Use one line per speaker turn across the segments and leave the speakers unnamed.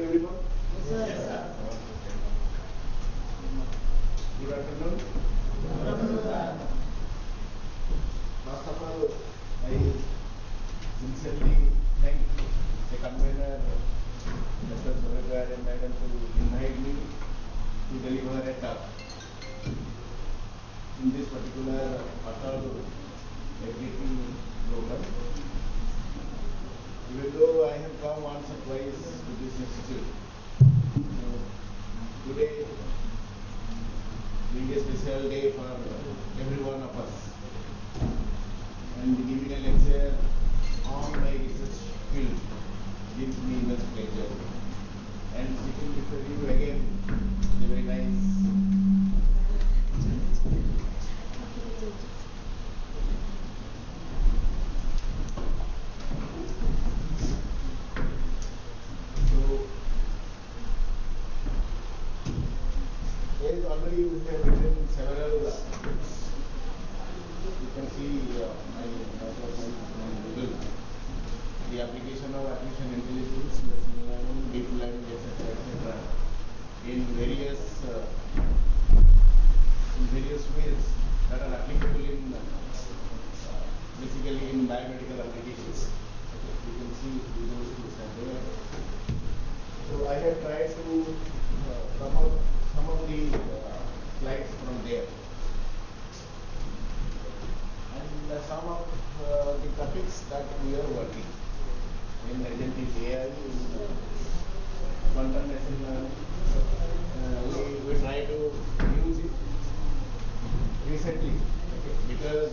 everyone?
Yes, sir.
Good afternoon.
Good afternoon, sir.
First of all, I sincerely thank the convener, Mr. Surajwar and Madam, to invite me to deliver a talk in this particular ATAL FDP program. Even though I have come once or twice to this institute, today being a special day for every one of us, and giving a lecture on my research field gives me immense pleasure. And sitting before you again is a very nice. So, as already you have written several books. You can see my Google. The application of artificial intelligence, machine learning, deep learning, etc., in various ways that are applicable in basically in biomedical applications. You can see those tools are there. So I have tried to come up some of the slides from there. And some of the topics that we are working in agentic AI, in quantum machine learning, we try to use it recently, because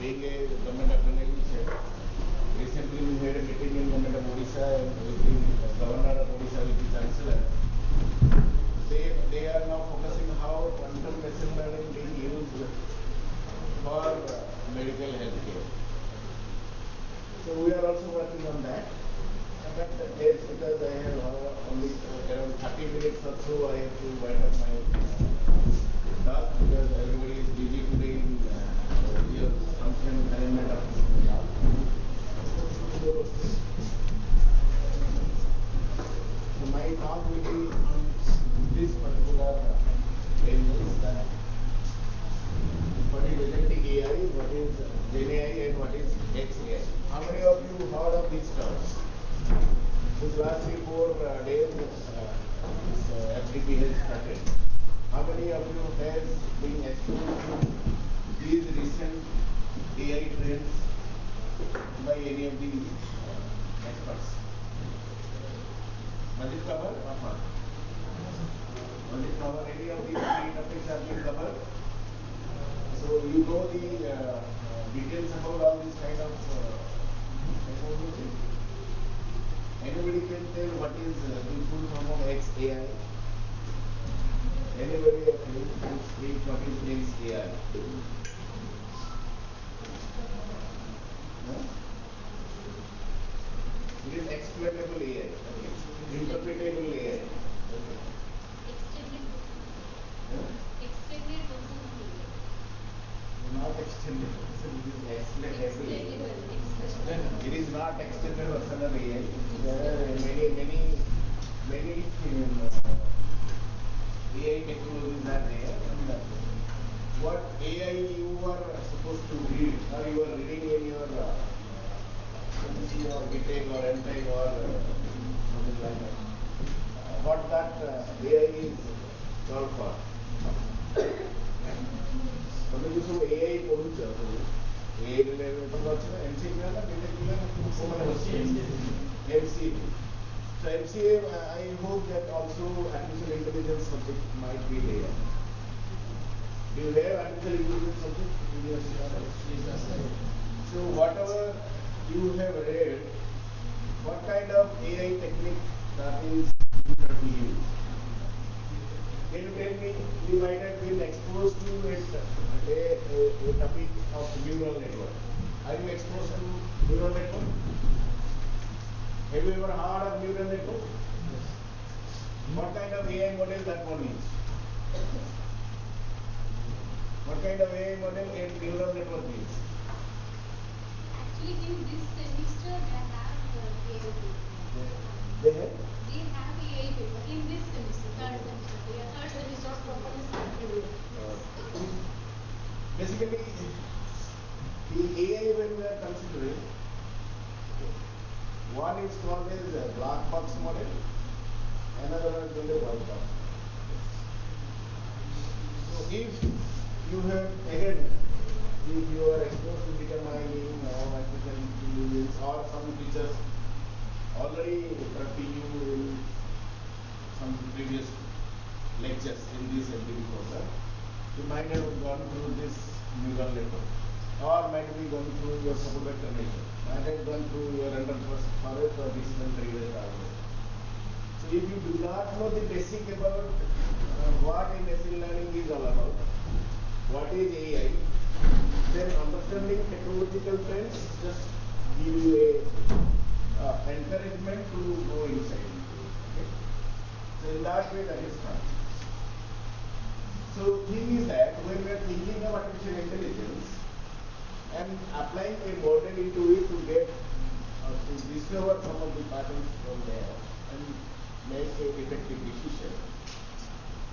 being a government organization, recently we had a meeting in government of Odisha and with the governor of Odisha, with the chancellor. They are now focusing how quantum machine learning being used for medical healthcare. So we are also working on that. But that's because I have only around 30 minutes or so, I have to wind up my talk, because everybody is busy today in your function arrangement of talk. So my talk will be on this particular area. What is agentic AI, what is Gen AI, and what is XAI? How many of you heard of these terms? This last 3-4 days, FDP has started. How many of you has been exposed to these recent AI trends by any of the experts? Was it covered or not? Was it covered? Any of these three topics have been covered? So you know the details about all these kind of technology. Anybody can tell what is the full form of XAI? Anybody of you can speak what is XAI? No? It is explainable AI, interpretable AI. Not extended version, it is explainable. It is not extended version of AI. There are many AI technologies are there. And what AI you are supposed to read, or you are reading in your MSc or BTech or MTech or something like that, what that AI is called for. તમે જો શું AI પહોંચ AI related તો વાત છે MCA ના BTech ના MCA. So MCA, I hope that also artificial intelligence subject might be there. Do you have artificial intelligence subject in your syllabus? So whatever you have read, what kind of AI technique that is good to you? Can you tell me, you might have been exposed to a topic of neural network. Are you exposed to neural network? Have you ever heard of neural network? Yes. What kind of AI model that one is? What kind of AI model and neural network is?
Actually, in this semester, they have AI.
They have? basically the AI when we are considering, one is called as a black box model, another one is called a white box. So if you have again, if you are exposed to data mining or artificial intelligence or some teachers already prepping you in some previous lectures in this FDP program, you might have gone through this neural network, or might be gone through your support vector network, might have gone through your random forest or decision tree algorithm. So if you do not know the basic about what a machine learning is all about, what is AI, then understanding technological trends just give you a encouragement to go inside. Okay? So in that way, that is fine. So thing is that when we are thinking of artificial intelligence and applying a model into it to get to discover some of the patterns from there and make a effective decision,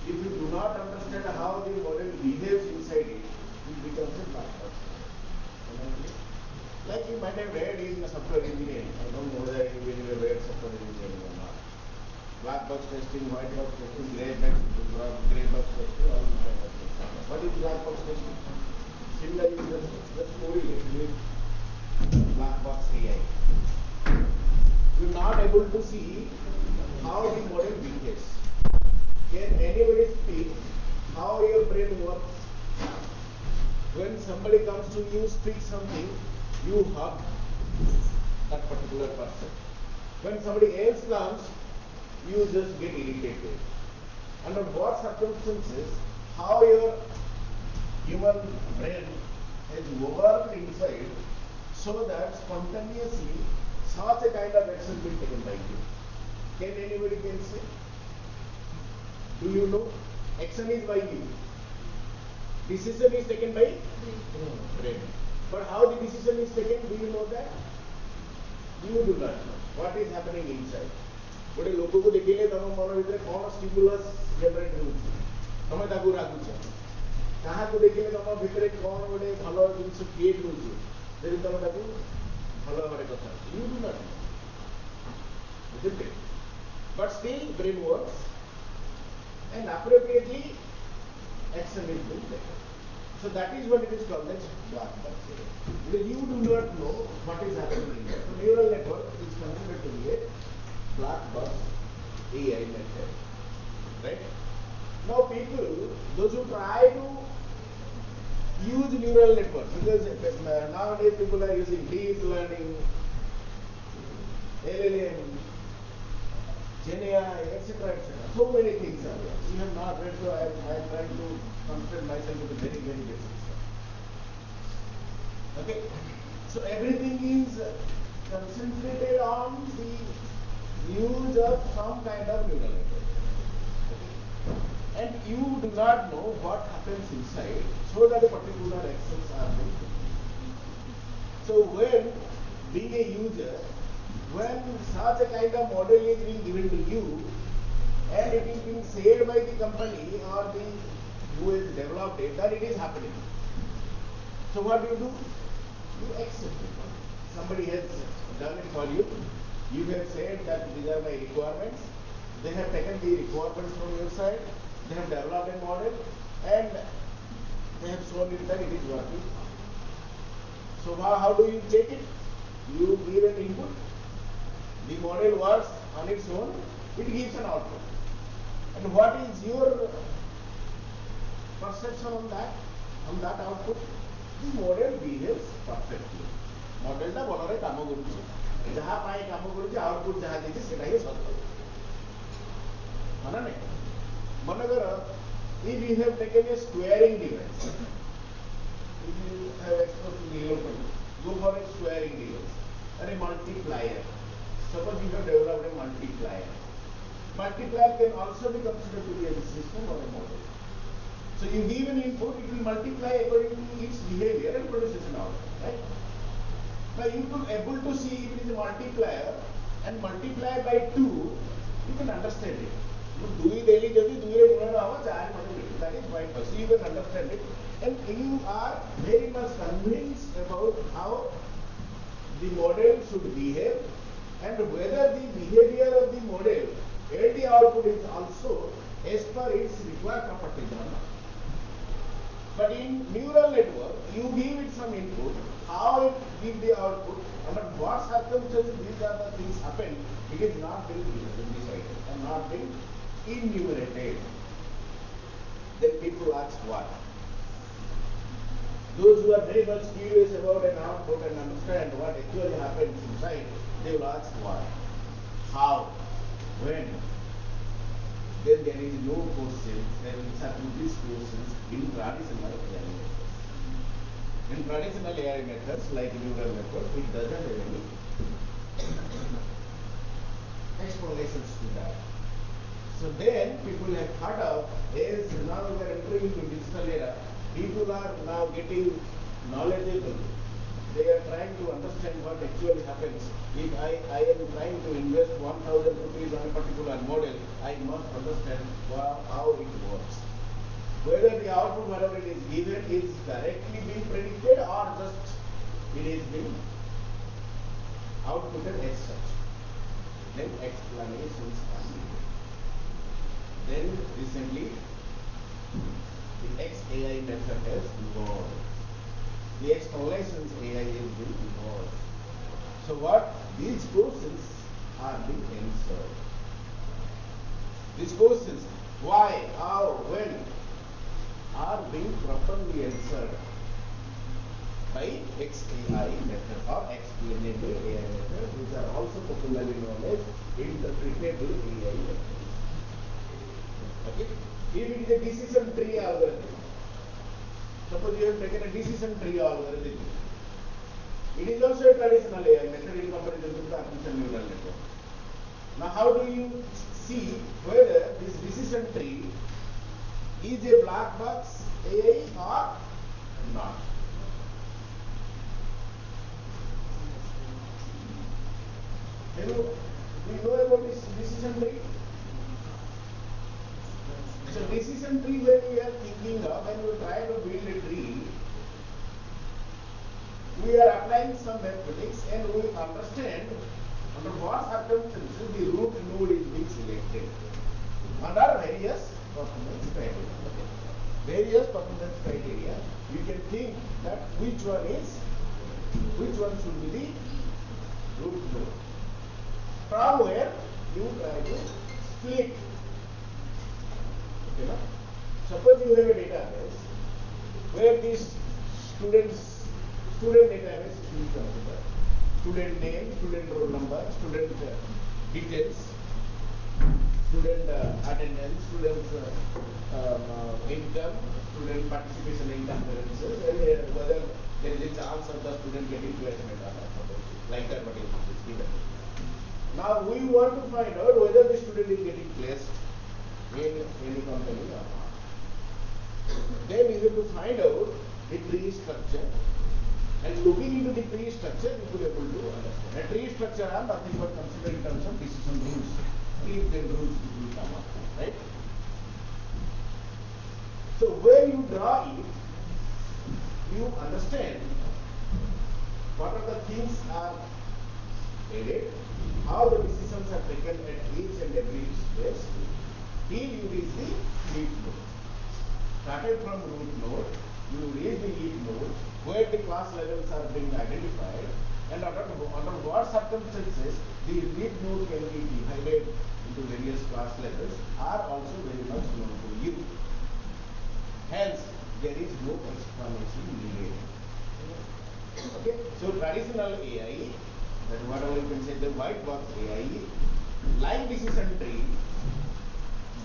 if you do not understand how the model behaves inside it, it becomes a black box. Like you might have read in software engineering. I don't know whether you will have read software engineering or not. Black box testing, white box testing, grey box testing, all these kind of things. What is black box testing? Similarly, just correlate with black box AI. You are not able to see how the model behaves. Can anybody speak how your brain works? When somebody comes to you, speak something, you hug that particular person. When somebody else comes, you just get irritated. Under what circumstances, how your human brain has worked inside so that spontaneously such a kind of action will be taken by you. Can anybody can say? Do you know? Action is by you. Decision is taken by brain. But how the decision is taken, do you know that? You do not know. What is happening inside? गोटे लोक को देखिले तुम मन भीतर कौन stimulus generate होउछि तुम ताकू राखुछ कहा को देखिले तुम भीतर कौन गोटे भलो जिंस क्रिएट होउछि जेरि तुम ताकू भलो भाबरे कथा you do not know but still brain works and appropriately action is being taken. So that is what it is called as black box AI. Because you do not know what is happening in there. So neural network is considered to be a black box AI method. Right? Now people, those who try to use neural networks, because nowadays people are using deep learning, LLM, GenAI, etc., etc. So many things are there. You have not read, so I am trying to concentrate myself with the very, very basic stuff. Okay? So everything is concentrated on the use of some kind of neural network. Okay? And you do not know what happens inside, so that a particular actions are made. So when being a user, when such a kind of model is being given to you and it is being said by the company or the who has developed it, that it is happening. So what do? You accept it. Somebody has done it for you. You have said that these are my requirements. They have taken the requirements from your side. They have developed a model and they have shown it that it is working. So how do you take it? You give an input. The model works on its own, it gives an output. And what is your perception on that output? The model behaves perfectly. Model टा भलरे काम करूछि जहाँ पाए काम करूछि output जहाँ देछि सेटा ही सत्य माने नै मनकर if you have taken a squaring device, if you have exposed to the go for a squaring device or a multiplier. Suppose you have developed a multiplier. Multiplier can also be considered to be a system or a model. So you give an input, it will multiply according to its behavior and produces an output, right? Now you are able to see if it is a multiplier and multiply by 2, you can understand it. Duideli jadi duire guna apa cari macam itu. That is quite first. You can understand it, and you are very much convinced about how the model should behave and whether the behavior of the model and the output is also as per its required properties or not. But in neural network, you give it some input, how it gives the output, under what circumstances these are the things happen, it is not been decided and not been enumerated. Then people ask what? Those who are very much curious about an output and understand what actually happens inside, they will ask why, how, when. Then there is no question, there is certain these questions in traditional AI methods. In traditional AI methods like neural network, it doesn't have any explanations to that. So then people have thought of, as now we are entering into digital era, people are now getting knowledgeable. They are trying to understand what actually happens. If I am trying to invest 1,000 rupees on a particular model, I must understand how it works. Whether the output, whatever it is given, is directly being predicted or just it is being outputted as such. Then explanations are needed. Then recently, the XAI method has evolved. The explanations AI has been evolved. So what? These questions are being answered. These questions, why, how, when, are being properly answered by XAI method or explainable AI method, which are also popularly known as interpretable AI method. Okay? If it is a decision tree algorithm, suppose you have taken a decision tree algorithm, it is also a traditional AI method in comparison to the artificial neural network. Now, how do you see whether this decision tree is a black box AI or not? Do you know about this decision tree? So decision tree, when we are thinking of, when we try to build a tree, we are applying some mathematics and we understand under what circumstances the root node is being selected. Under various performance criteria. Okay. Various performance criteria, you can think that which one should be the root node. From where you try to split. Okay, no? Suppose you have a database where these student database is being considered. Student name, student roll number, student details, student attendance, students income, student participation income differences, and whether there is a chance of the student getting placement or not. Like that, what is given. Now we want to find out whether the student is getting placed in any company or not. Then you have to find out the tree structure, and looking into the tree structure, you will be able to understand. A tree structure are nothing but considered in terms of decision rules. If the rules will come up, right? So when you draw it, you understand what are the things are added, how the decisions are taken at each and every space, till you reach the leaf node. Started from root node, you reach the leaf node, where the class levels are being identified, and under what circumstances the leaf node can be divided into various class levels are also very much known to you. Hence, there is no explanation needed. Okay, so traditional AI, that whatever you can say the white box AI, like decision tree,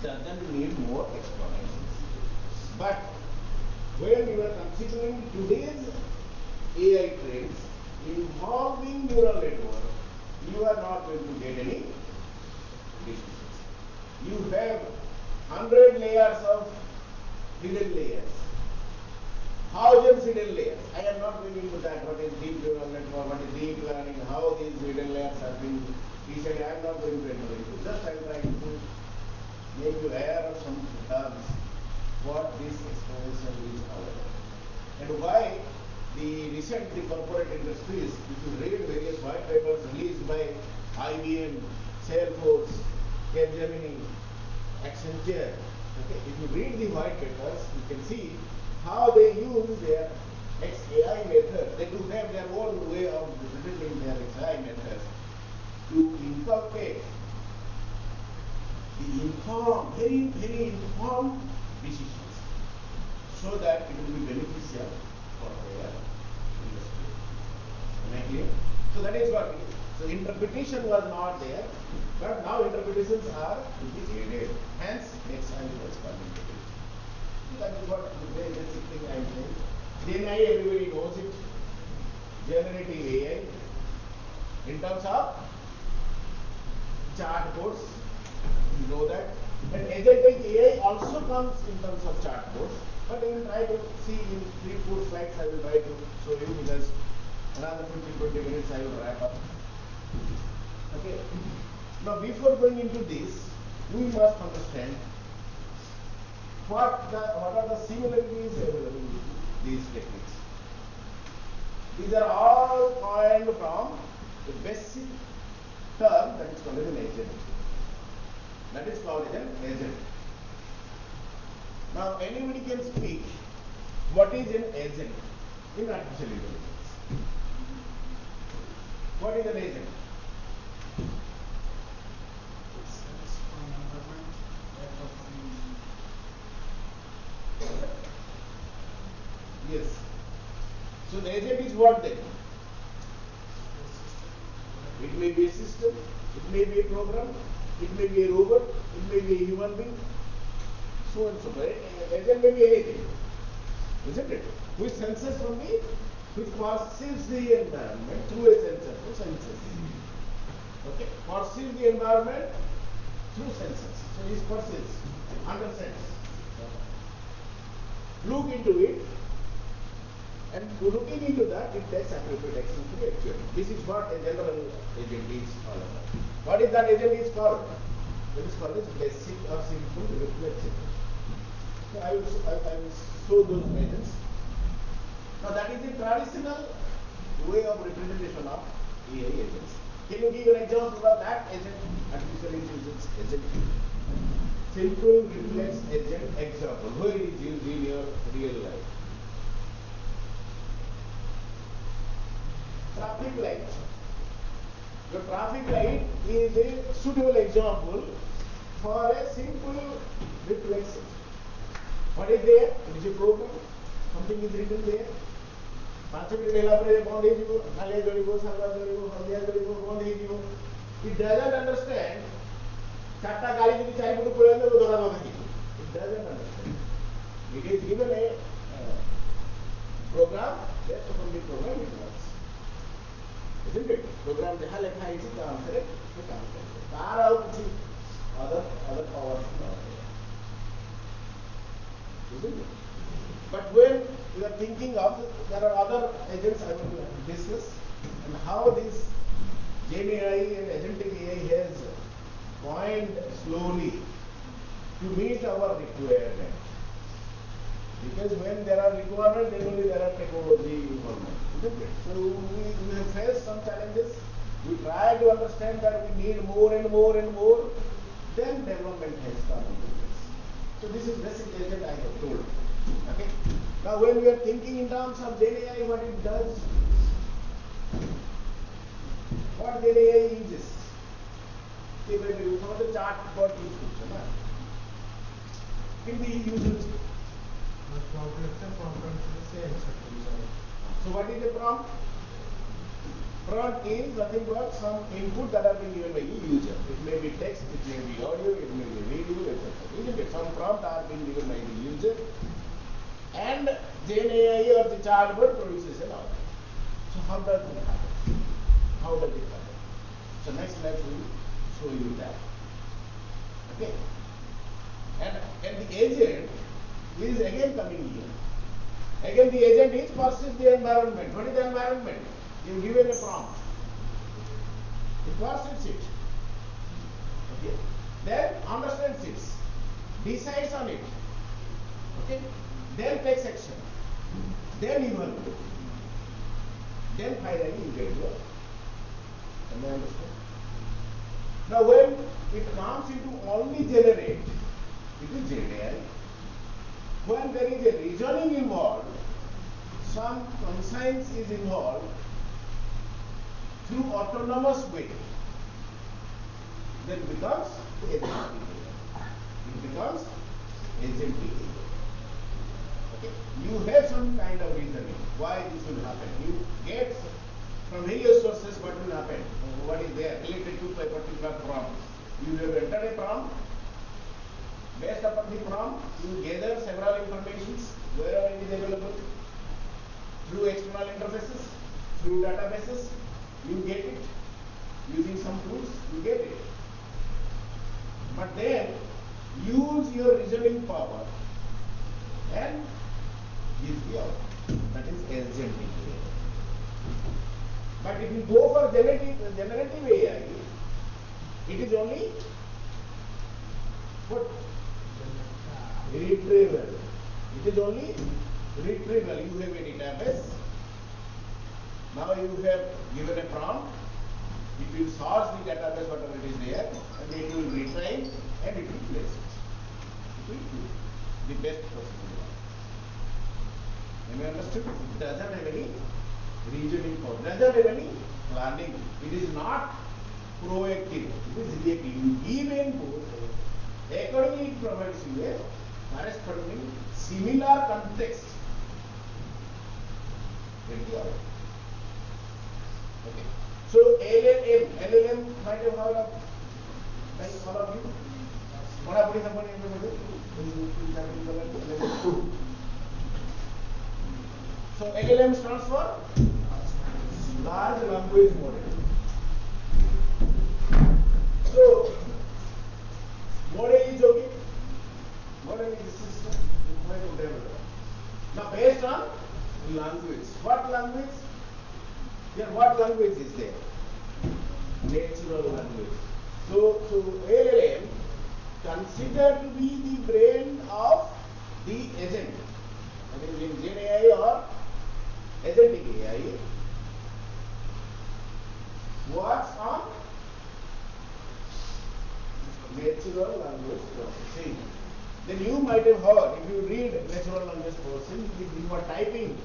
doesn't need more explanations. But when you are considering today's AI trends involving neural network, you are not going to get any decisions. You have 100 layers of hidden layers. Thousands hidden layers. I am not going into that. What is deep neural network, what is deep learning, how these hidden layers are being decided. I am not going to enter into. Just I am trying to make you aware of some terms, what this explanation is all about. And why the recent corporate industries, if you read various white papers released by IBM, Salesforce, Capgemini, Accenture, okay, if you read the white papers, you can see how they use their XAI method. They do have their own way of representing their XAI methods to inculcate the informed, very informed decisions, so that it will be beneficial for their industry. Am I clear? So that is what it is. So interpretation was not there, but now interpretations are to be aided. Hence, XAI was coming to it. So that is what the very basic thing I am saying. GenAI, everybody knows it. Generative AI. In terms of chatbots, you know that. And agentic AI also comes in terms of chatbots. But I will try to see in 3-4 slides. I will try to show you, because another 15-20 minutes I will wrap up. Okay. Now, before going into this, we must understand what are the similarities available in these techniques. These are all coined from the basic term that is called as an agent. That is called as an agent. Now, anybody can speak what is an agent in artificial intelligence. What is an agent? Yes. So the agent is what then? It may be a system, it may be a program, it may be a robot, it may be a human being, so and so forth. Agent may be anything, isn't it? Which senses from which perceives the environment through a sensor, through senses. Okay, perceives the environment through senses. So he perceives, understands. Look into it, and looking into that, it takes appropriate action to actuate. This is what a general agent is all about. What is that agent is called? It is called as basic or simple reflexive. So I will show those agents. Now that is the traditional way of representation of AI agents. Can you give an example of that agent? Artificial intelligence agent. Simple reflex agent example. Where it is used in your real life? Traffic light. The traffic light is a suitable example for a simple reflex. What is there? It is a program. Something is written there. 5 minutes ହେଲା ପରେ ବନ୍ଦ ହେଇଯିବ, ନାଲିଆ ଜଳିବ, ସାଙ୍ଗ ଜଳିବ, ହଳଦିଆ ଜଳିବ, ବନ୍ଦ ହେଇଯିବ. It doesn't understand. ଚାରିଟା ଗାଡ଼ି ଯଦି ଚାରିପଟୁ ପଳେଇଲେ ଧରା ବନ୍ଦ ହେଇଯିବ. It doesn't understand. It is given a program, based upon the program it works. Isn't it? Program ଯାହା ଲେଖା ହେଇଛି ତା ଅନୁସାରେ ସେ କାମ କରିବ. ତାର ଆଉ କିଛି other powers ନାହିଁ. Isn't it? But when we are thinking of, there are other agents I will discuss, and how this GenAI and agentic AI has coined slowly to meet our requirement. Because when there are requirements, then only there are technology involvement. Isn't it? So we have faced some challenges. We try to understand that we need more and more and more. Then development has come into this. So this is basic agent I have told. Okay. Now when we are thinking in terms of GenAI, what it does, what GenAI uses? Some of the chatbot use করছে না? কিন্তু uses. So what is the prompt? Prompt is nothing but some input that are being given by the user. It may be text, it may be audio, it may be video, etc. Isn't it? Some prompt are being given by the user, and GenAI or the chatbot produces an output. So how does it happen? How does it happen? So next slide will show you that. Okay. And the agent is again coming here. Again the agent is perceives the environment. What is the environment? You give it a prompt. It perceives it. Okay. Then understands it. decides on it, okay, then takes action, then evaluate, then finally you get your. Can you understand? Now when it comes into only generate, it is GIET. When there is a reasoning involved, some conscience is involved through autonomous way, then becomes agentic. It becomes agentic. Okay. You have some kind of reasoning why this will happen. You get from various sources what will happen, what is there related to a particular prompt. You have entered a prompt. Based upon the prompt, you gather several informations wherever it is available through external interfaces, through databases. You get it using some tools. You get it, but then use your reasoning power and give the output. That is agentic AI. But if you go for generative AI, it is only what? Retrieval. It is only retrieval. You have a database. Now you have given a prompt. It will search the database whatever it is there, and it will retrieve and it will place it. It will do the best possible one. Have you understood? It doesn't have any reasoning power. It doesn't have any planning. It is not proactive. It is reactive. You give input. Accordingly, it provides you a corresponding similar context. Okay. So LLM might have heard of, like all of you. So LLM stands for large language model. So model is okay. Model is a system required to develop. Now based on language. What language? Here what language is there? Natural language. So LLM considered to be the brain of the agent. That is in Gen AI or agentic AI works on natural language processing. Then you might have heard, if you read natural language processing, if you are typing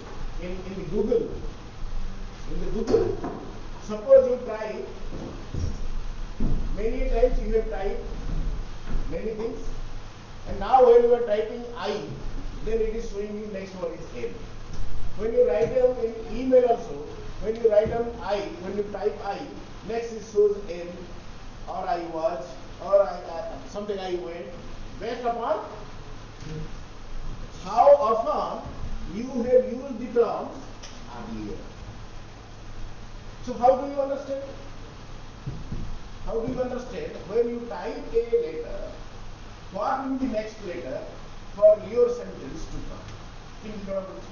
in the Google, suppose you try, many times you have typed many things, and now when you are typing I, then it is showing you next one is M. When you write down in email also, when you write down I, when you type I, next it shows M, or I was, or something I went, based upon how often you have used the terms earlier. So how do you understand? How do you understand when you type a letter, what will be the next letter for your sentence to come? Think about it.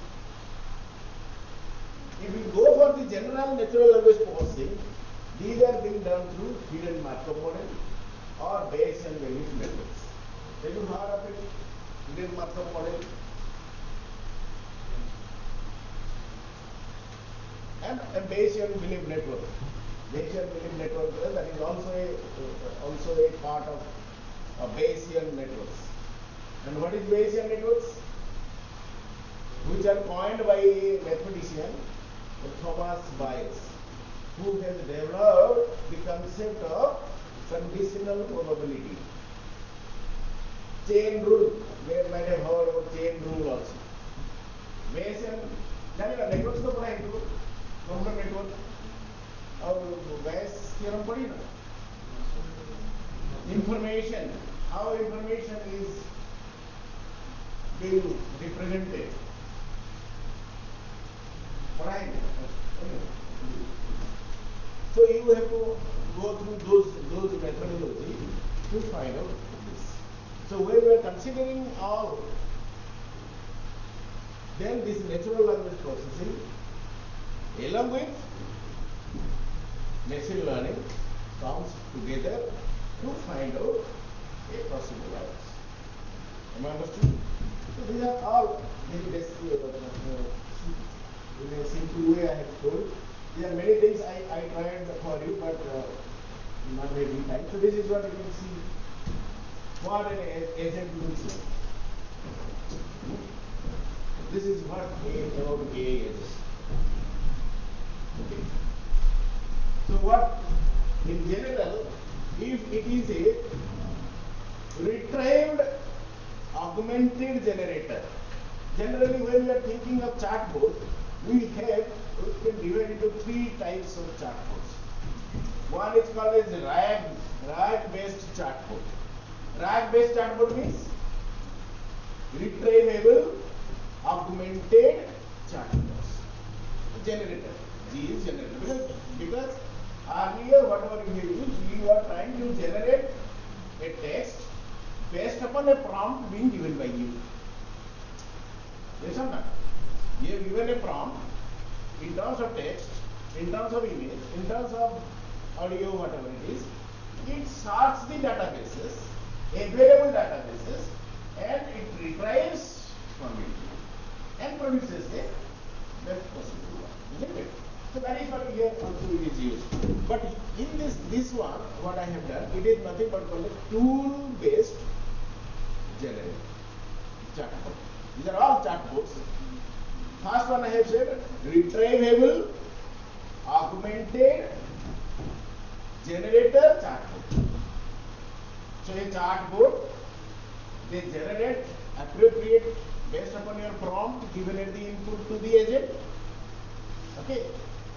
If you go for the general natural language processing, these are being done through hidden Markov model or Bayesian belief networks. Have you heard of it? Hidden Markov model and a Bayesian belief network. Bayesian belief network, that is also a part of Bayesian networks. And what is Bayesian networks? Which are coined by a mathematician, Thomas Bayes, who has developed the concept of conditional probability. Chain rule, you might have heard about chain rule also. Bayesian, networks को पढ़ा है number network और Bayes theorem पढ़ी ना? Information, how information is being represented. पढ़ा है So you have to go through those methodology to find out this. So when we are considering all, then this natural language processing along with machine learning comes together to find out a possible outcome. Am I understood? So these are all very basic, in a simple way I have told. There are many things I tried for you, but not maybe time. So this is what you can see what an agent looks like. This is what about AI is. Okay. So what in general, if it is a retrieved augmented generator, generally when we are thinking of chatbot, we can divide into three types of chatbots. One is called as RAG based chatbot. RAG based chatbot means retrievable augmented chatbots. Generator. G is generator. Because earlier whatever you use, you are trying to generate a text based upon a prompt being given by you. Yes or not? You have given a prompt in terms of text, in terms of image, in terms of audio, whatever it is. It sorts the databases, available databases, and it retrieves from it and produces the best possible one. Isn't it? So that is what here also it is used. But in this one, what I have done, it is nothing but called a tool-based generator chatbot. These are all chatbots. First one I have said, retrievable augmented generator chatbot. So a chatbot, they generate appropriate based upon your prompt given at the input to the agent. Okay,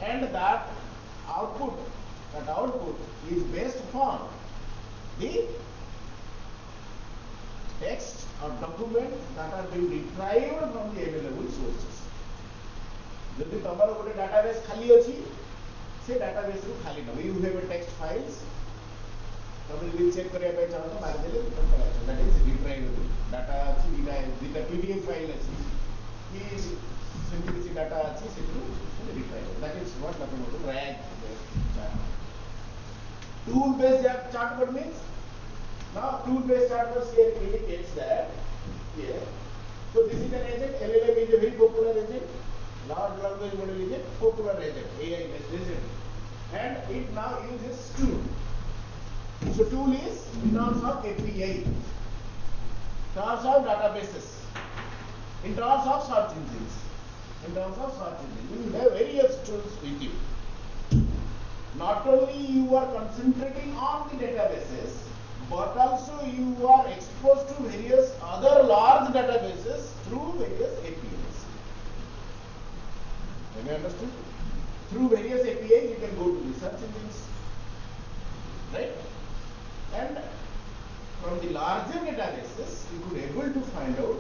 and that output is based upon the text or document that are being retrieved from the available sources. ଯଦି ତମର ଗୋଟେ database ଖାଲି ଅଛି, ସେ database ରୁ ଖାଲି ନବ. You have a text files. ତମେ ଯଦି check କରିବା ପାଇଁ ଚାହୁଁଛ ମାରିଦେଲେ that is retrievable. Data ଅଛି ଦିଟା PDF file ଅଛି. କି ସେମିତି କିଛି data ଅଛି ସେଥିରୁ retrievable. That is what nothing but RAG chatbot. Tool-based chatbot means now tool-based chatbot here indicates that here. So this is an agent. LLM is a very popular agent. Large language model is a popular agent, AI-based agent, and it now uses tool. So tool is in terms of API, in terms of databases, in terms of search engines. In terms of search engines, you have various tools with you. Not only you are concentrating on the databases, but also you are exposed to various other large databases through various APIs. Have you understood? Through various APIs, you can go to the search engines, right? And from the larger databases, you could able to find out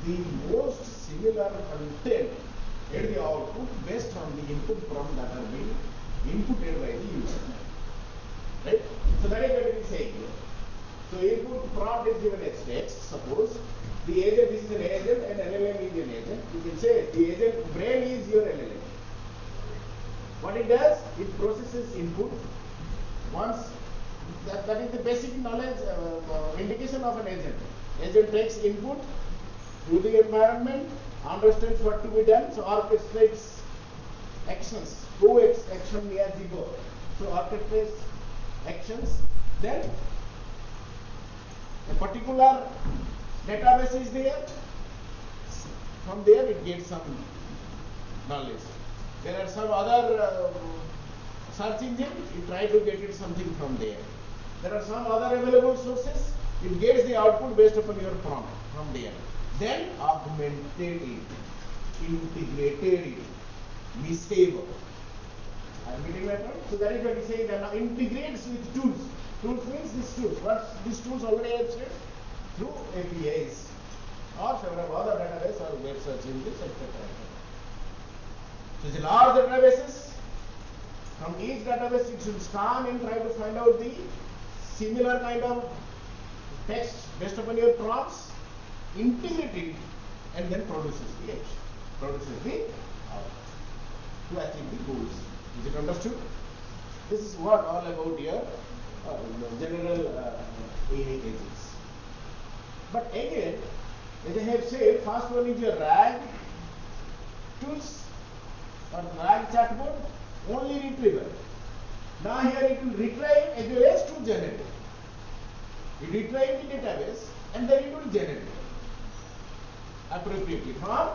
the most similar content at the output based on the input prompt that are being inputted by the user, right? So that is what it is saying here. So input prompt is given as text. Suppose the agent, this is an agent and LLM is an agent. You can say the agent brain is your LLM. What it does, it processes input. Once that is the basic knowledge indication of an agent. Agent takes input to the environment, understands what to be done, so orchestrates actions. Go action near the go. So orchestrates actions. Then a particular database is there. From there it gets some knowledge. There are some other search engine, you try to get it something from there. There are some other available sources, it gets the output based upon your prompt from there. Then augmented it, integrated it, misstable. I am getting my point? So that is what he is saying that now integrates with tools. Tools means these tools. What these tools already I have said? Through APIs or several other database or web search engines, etc. So the large databases, from each database it should scan and try to find out the similar kind of text based upon your prompts, integrate it, and then produces the action, produces the output to achieve the goals. Is it understood? This is what all about your general AI agents. But again, as I have said, first one is your RAG tools or RAG chatbot, only retrieval. Now here it will retrieve as well as to generate. You retrieve the database and then it will generate appropriately from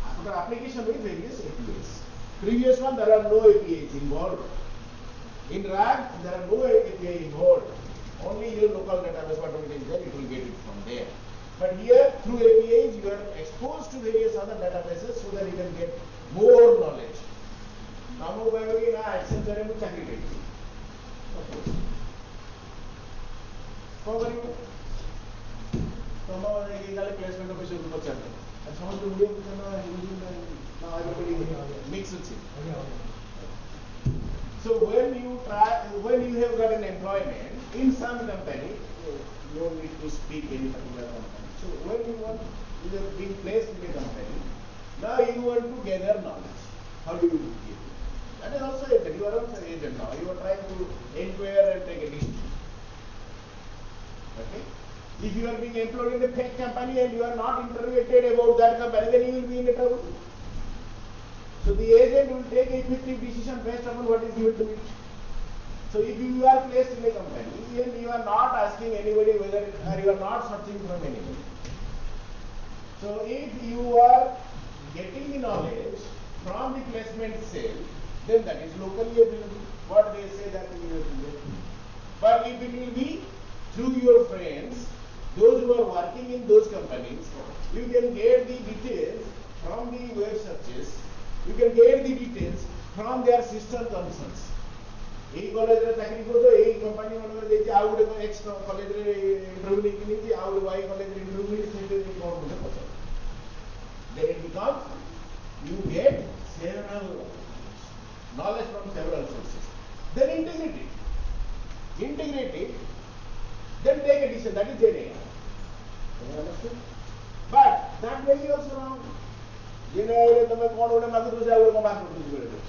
after application with various APIs. Previous one there are no APIs involved. In RAG there are no API involved. Only your local database whatever it is there, it will get it from there. But here through APIs you are exposed to various other databases so that you can get more knowledge. Now move away na Accenture mu chakri kari. Kau kari mu? Kamu ini kali placement officer tu macam ni. Sama tu dia macam na na everybody mix it. So when you have got an employment in some company, you don't need to speak any particular company. So when you are being placed in a company, now you want to gather knowledge. How do you do it? That is also agent. You are also an agent now. You are trying to inquire and take a decision. Okay? If you are being employed in a fake company and you are not interrogated about that company, then you will be in trouble. So the agent will take a effective decision based upon what is given to it. So if you are placed in a company and you are not asking anybody whether or you are not searching from anybody. So if you are getting the knowledge from the placement cell, then that is locally available. What they say that will be available. But if it will be through your friends, those who are working in those companies, you can get the details from the web searches. You can get the details from their sister concerns. A college रे चाकरी को तो एक company वालों ने देखी out को X college रे इंटरव्यू नहीं की थी आउट Y college रे इंटरव्यू नहीं सेंटर नहीं कौन मुझे पता. Then it becomes you get several knowledge from several sources. Then integrate it, then take a decision. That is GIET. You understand? But that may be also wrong. GIET तमें कौन उन्हें मालूम दूसरा उन्हें कौन मालूम दूसरे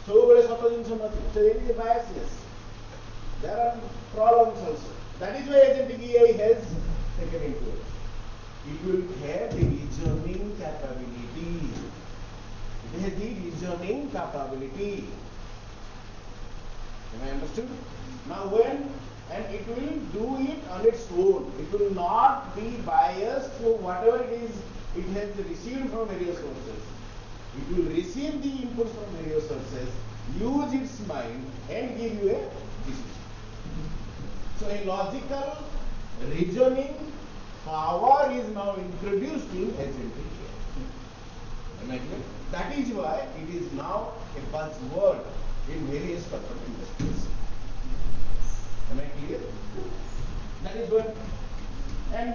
So बड़े सत्तर दिन सुनते हैं. So there is a bias, yes. There are problems also. That is why agentic AI has taken into it. It will have the reasoning capability. It has the reasoning capability. Am I understood? Now and it will do it on its own. It will not be biased to whatever it is it has received from various sources. It will receive the inputs from various sources, use its mind and give you a decision. So a logical reasoning power is now introduced in agentic AI. Am I clear? That is why it is now a buzzword in various corporate industries. Am I clear? That is what. And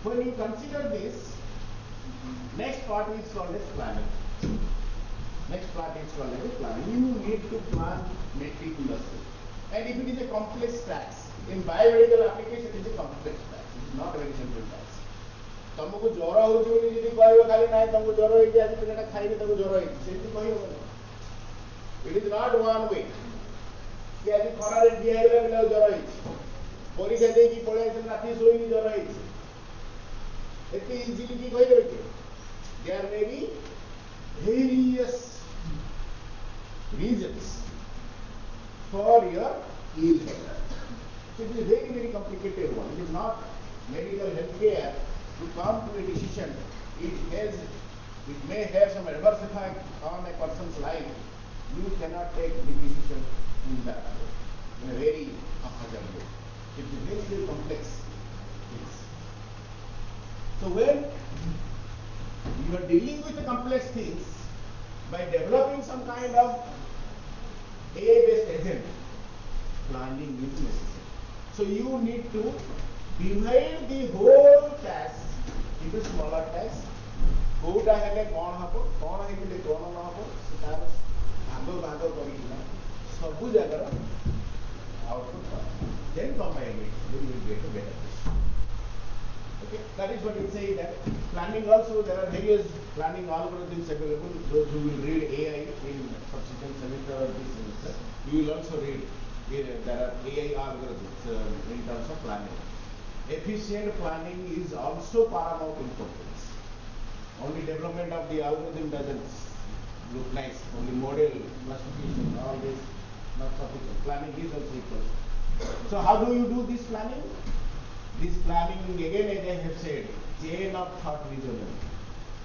when you consider this, next part is called as planning. Next part is called as planning. You need to plan meticulously. And if it is a complex tax, in biomedical application it is a complex tax. It is not a very simple tax. तुमको ज्वर होती है यदि कहबो खाली नाही तुमको ज्वर होई आज पिलाटा खाइले तुमको ज्वर होई सेति कहियो ना. It is not one way. कि आज खरारे डिहाइड्रेट पिला ज्वर होई. परीक्षा देकी पळे आइल राती सोइनी ज्वर होई. एते इजीली की कहि देबे के. There may be various reasons for your ill health. So it is a very, very complicated one. It is not medical healthcare to come to a decision. It may have some adverse effect on a person's life. You cannot take the decision in that way, in a very haphazard way. It is very, very complex things. So when you are dealing with the complex things, by developing some kind of AI-based agent, planning is necessary. So you need to divide the whole task into smaller tasks. Kota हेले कौन हबो कौन हेले कौन न हबो सेटार भाग करिना सबु जगह output then combine it, then you will get a better result. Okay, that is what it says. That planning also, there are various planning algorithms available. Those who will read AI in subsequent semester or this semester, you will also read there are AI algorithms in terms of planning. efficient planning is also paramount importance. Only development of the algorithm doesn't look nice. Only model, classification, all this not sufficient. Planning is also equal. So how do you do this planning? This planning, again as I have said, chain of thought reasoning.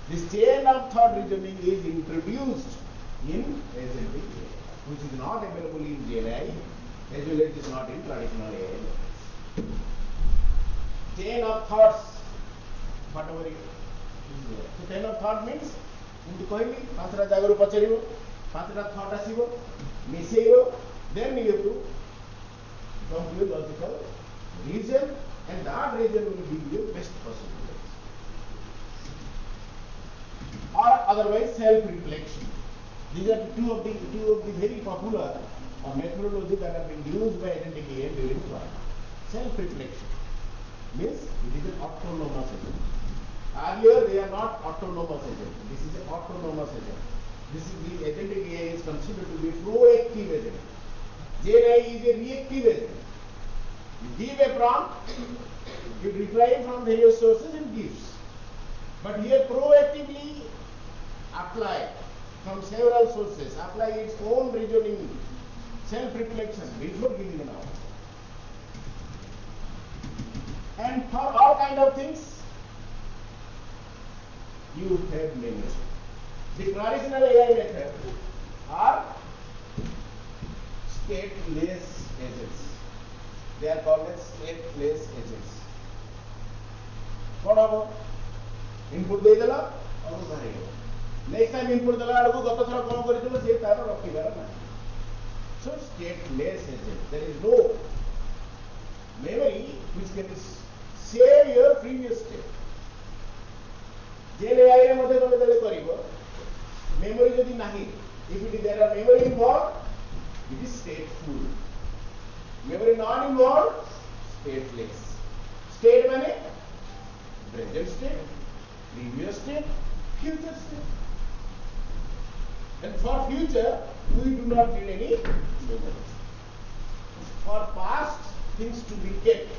This chain of thought reasoning is introduced in agentic AI, which is not available in GenAI, as well as it is not in traditional AI. Chain of thoughts, whatever it is. So chain of thought means, in the कहली पांचटा जागरू पचारिबो, पांचटा thought आसीबो, मिसेइबो, then you have to come to a logical reason, and that reason will give you best possible answer. Or otherwise self-reflection. These are two of the very popular methodologies that have been used by agentic AI during trial. Self-reflection means it is an autonomous agent. Earlier they are not autonomous agent. This is an autonomous agent. This is the agentic AI is considered to be proactive agent. GenAI is a reactive agent. You give a prompt, it retrieves from various sources and gives. But here proactively apply from several sources, apply its own reasoning, self-reflection before giving an output. And for all kind of things, you have memory. The traditional AI method are stateless agents. They are called as stateless agents. कौन हो? Input दे देला और बाहर next time input देला आड़को गत थोड़ा कौन करी तो से तार रखी बार ना. So stateless agent. There is no memory which can save your previous state. GenAI रे मध्य तमे तले करिवो memory जदि नाही, if it is there are memory involved, it is stateful. Memory not involved, stateless. State माने present state, previous state, future state. And for future, we do not need any memory. For past things to be kept,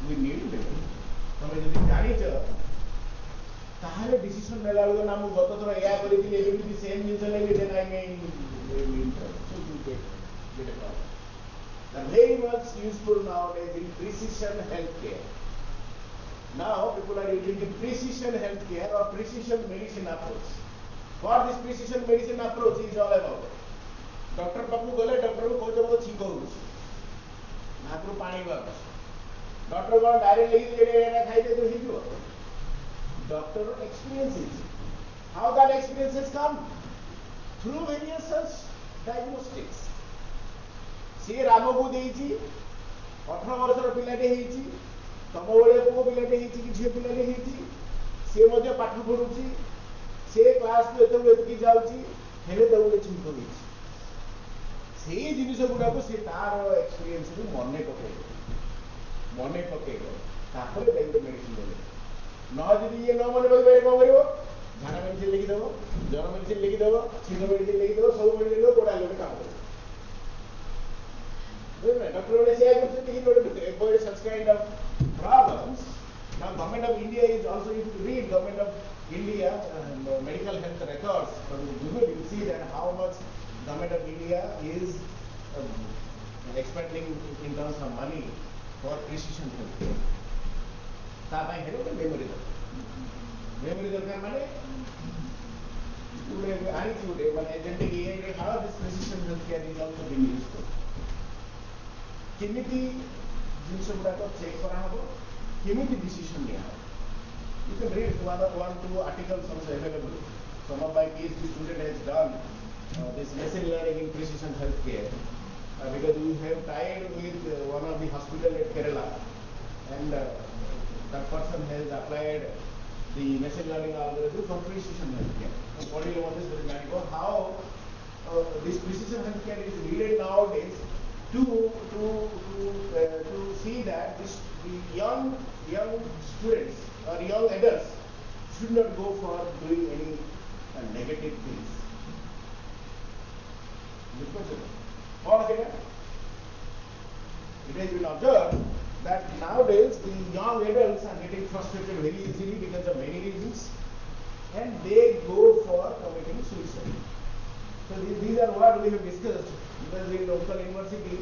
we need memory. तमे जदि जानिଛ ताहले decision नेला बेला ना मु गत थोर एया करिथिले एबि भी सेम जिंस नेबि then I may so you get a problem. The very much useful nowadays in precision healthcare. Now people are using the precision healthcare or precision medicine approach. What this precision medicine approach is all about? Doctor paku gale doctor को कहते हो ठीक हो नाकरू पानी बार doctor को direct लेके जेडे एना खाइते तो हिजो doctor experiences. How that experiences come? Through various such diagnostics. से राम को देइची 18 वर्षर पिलाटे हेइची तम बेले पुओ पिलाटे हेइची कि झियो पिलाटे हेइची से मध्ये पाठ पढुची से क्लास को एतकी जाउची हेले दउले छिंक होइची सेही जिनिस गुडा को से तार एक्सपीरियंस रे मने पकेगो तापर डायग्नोस मेडिसिन देले न जदि ये न मने पकेबे को करिवो झाड़ा मेडिसिन लिखि देबो जर मेडिसिन लिखि देबो छिंक मेडिसिन लिखि देबो सब मेडिसिन लो कोडा लोटे काम करे Doctor will say he would avoid such kind of problems. Now, Government of India is also, if you read Government of India medical health records from Google, you will see that how much Government of India is expending in terms of money for precision healthcare. तापाई hello तो memory दरकार माने today आनी today माने agentic AI how this precision healthcare is also being used. केमिति जिनिस गुडा को check करा हबो केमिति डिसीजन लिया हबो. You can read one two articles also available. Some of my PhD student has done this machine learning in precision healthcare because we have tied with one of the hospital at Kerala, and that person has applied the machine learning algorithm for precision healthcare. What do you want this very how this precision healthcare is needed nowadays to see that the young students or young adults should not go for doing any negative things. It has been observed that nowadays the young adults are getting frustrated very easily because of many reasons, and they go for committing suicide. So these are what we have discussed, because in local university,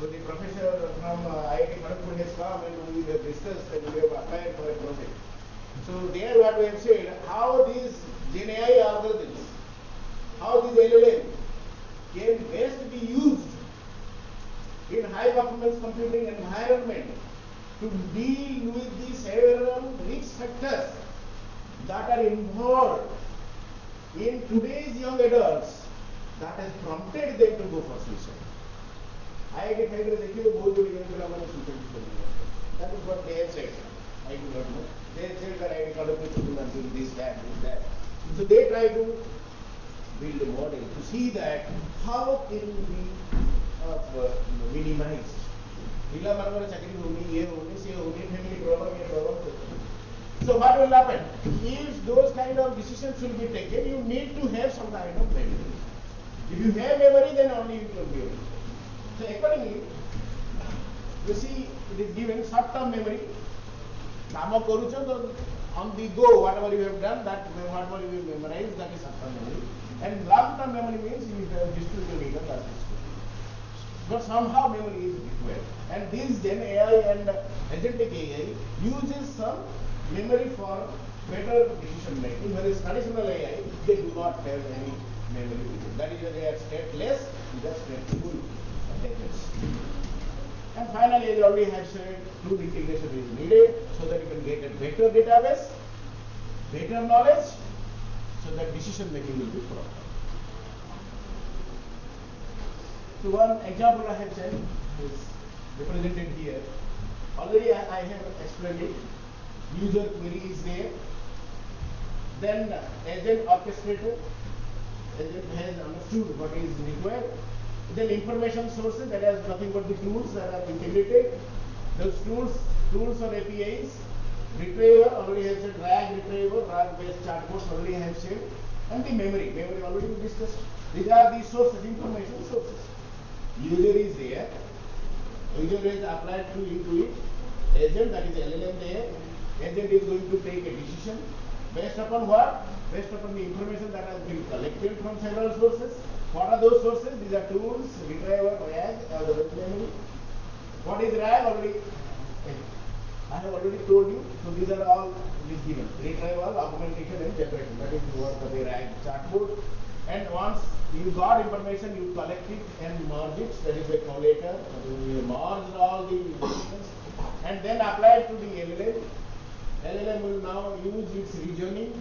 the professor from IIT Kharagpur has come and we have discussed and we have applied for a project. So there what we have said, how these GenAI algorithms, how these LLM can best be used in high performance computing environment to deal with the several risk factors that are involved in today's young adults that has prompted them to go for suicide. IIT Kharagpur देखिए बहुत बड़ी योजना हमारे suicide की. That is what they have said. I do not know. They have said that IIT Kharagpur should not do this, that. So they try to build a model to see that how can we minimize. पिला मानवर चाकरी होनी, ये होनी, से होनी, family problem, ये problem. So what will happen? If those kind of decisions will be taken, you need to have some kind of memory. If you have memory, then only you will be able to. So accordingly, you see, it is given short-term memory. Kama korucho, on the go, whatever you have done, that whatever you will memorize, that is short-term memory. And long-term memory means you have distributed data, that is good. But somehow memory is required. And this Gen AI and agentic AI uses some memory for better decision making, whereas traditional AI, they do not have any memory with it. That is why they are stateless, these are stateful attachments. And finally, as I already have said, fluid integration is needed so that you can get a better database, better knowledge, so that decision making will be proper. So one example I have said is represented here. Already I have explained it. User query is there. Then agent orchestrator. Agent has understood what is required. Then information sources, that has nothing but the tools that are integrated. Those tools or APIs. Retriever, already have said, RAG retriever, RAG based chatbots, already have said. And the memory already we discussed. These are the sources, information sources. User is there. User is applied to into it. Agent, that is LLM there. Agent is going to take a decision based upon what? Based upon the information that has been collected from several sources. What are those sources? These are tools, retriever, RAG, or the web memory. What is RAG? Already, I have already told you. So these are all given. Retrieval, augmentation, and generation. That is the work of the RAG chatbot. And once you got information, you collect it and merge it. That is the collator. You merge all the information and then apply it to the LLM. LLM will now use its reasoning,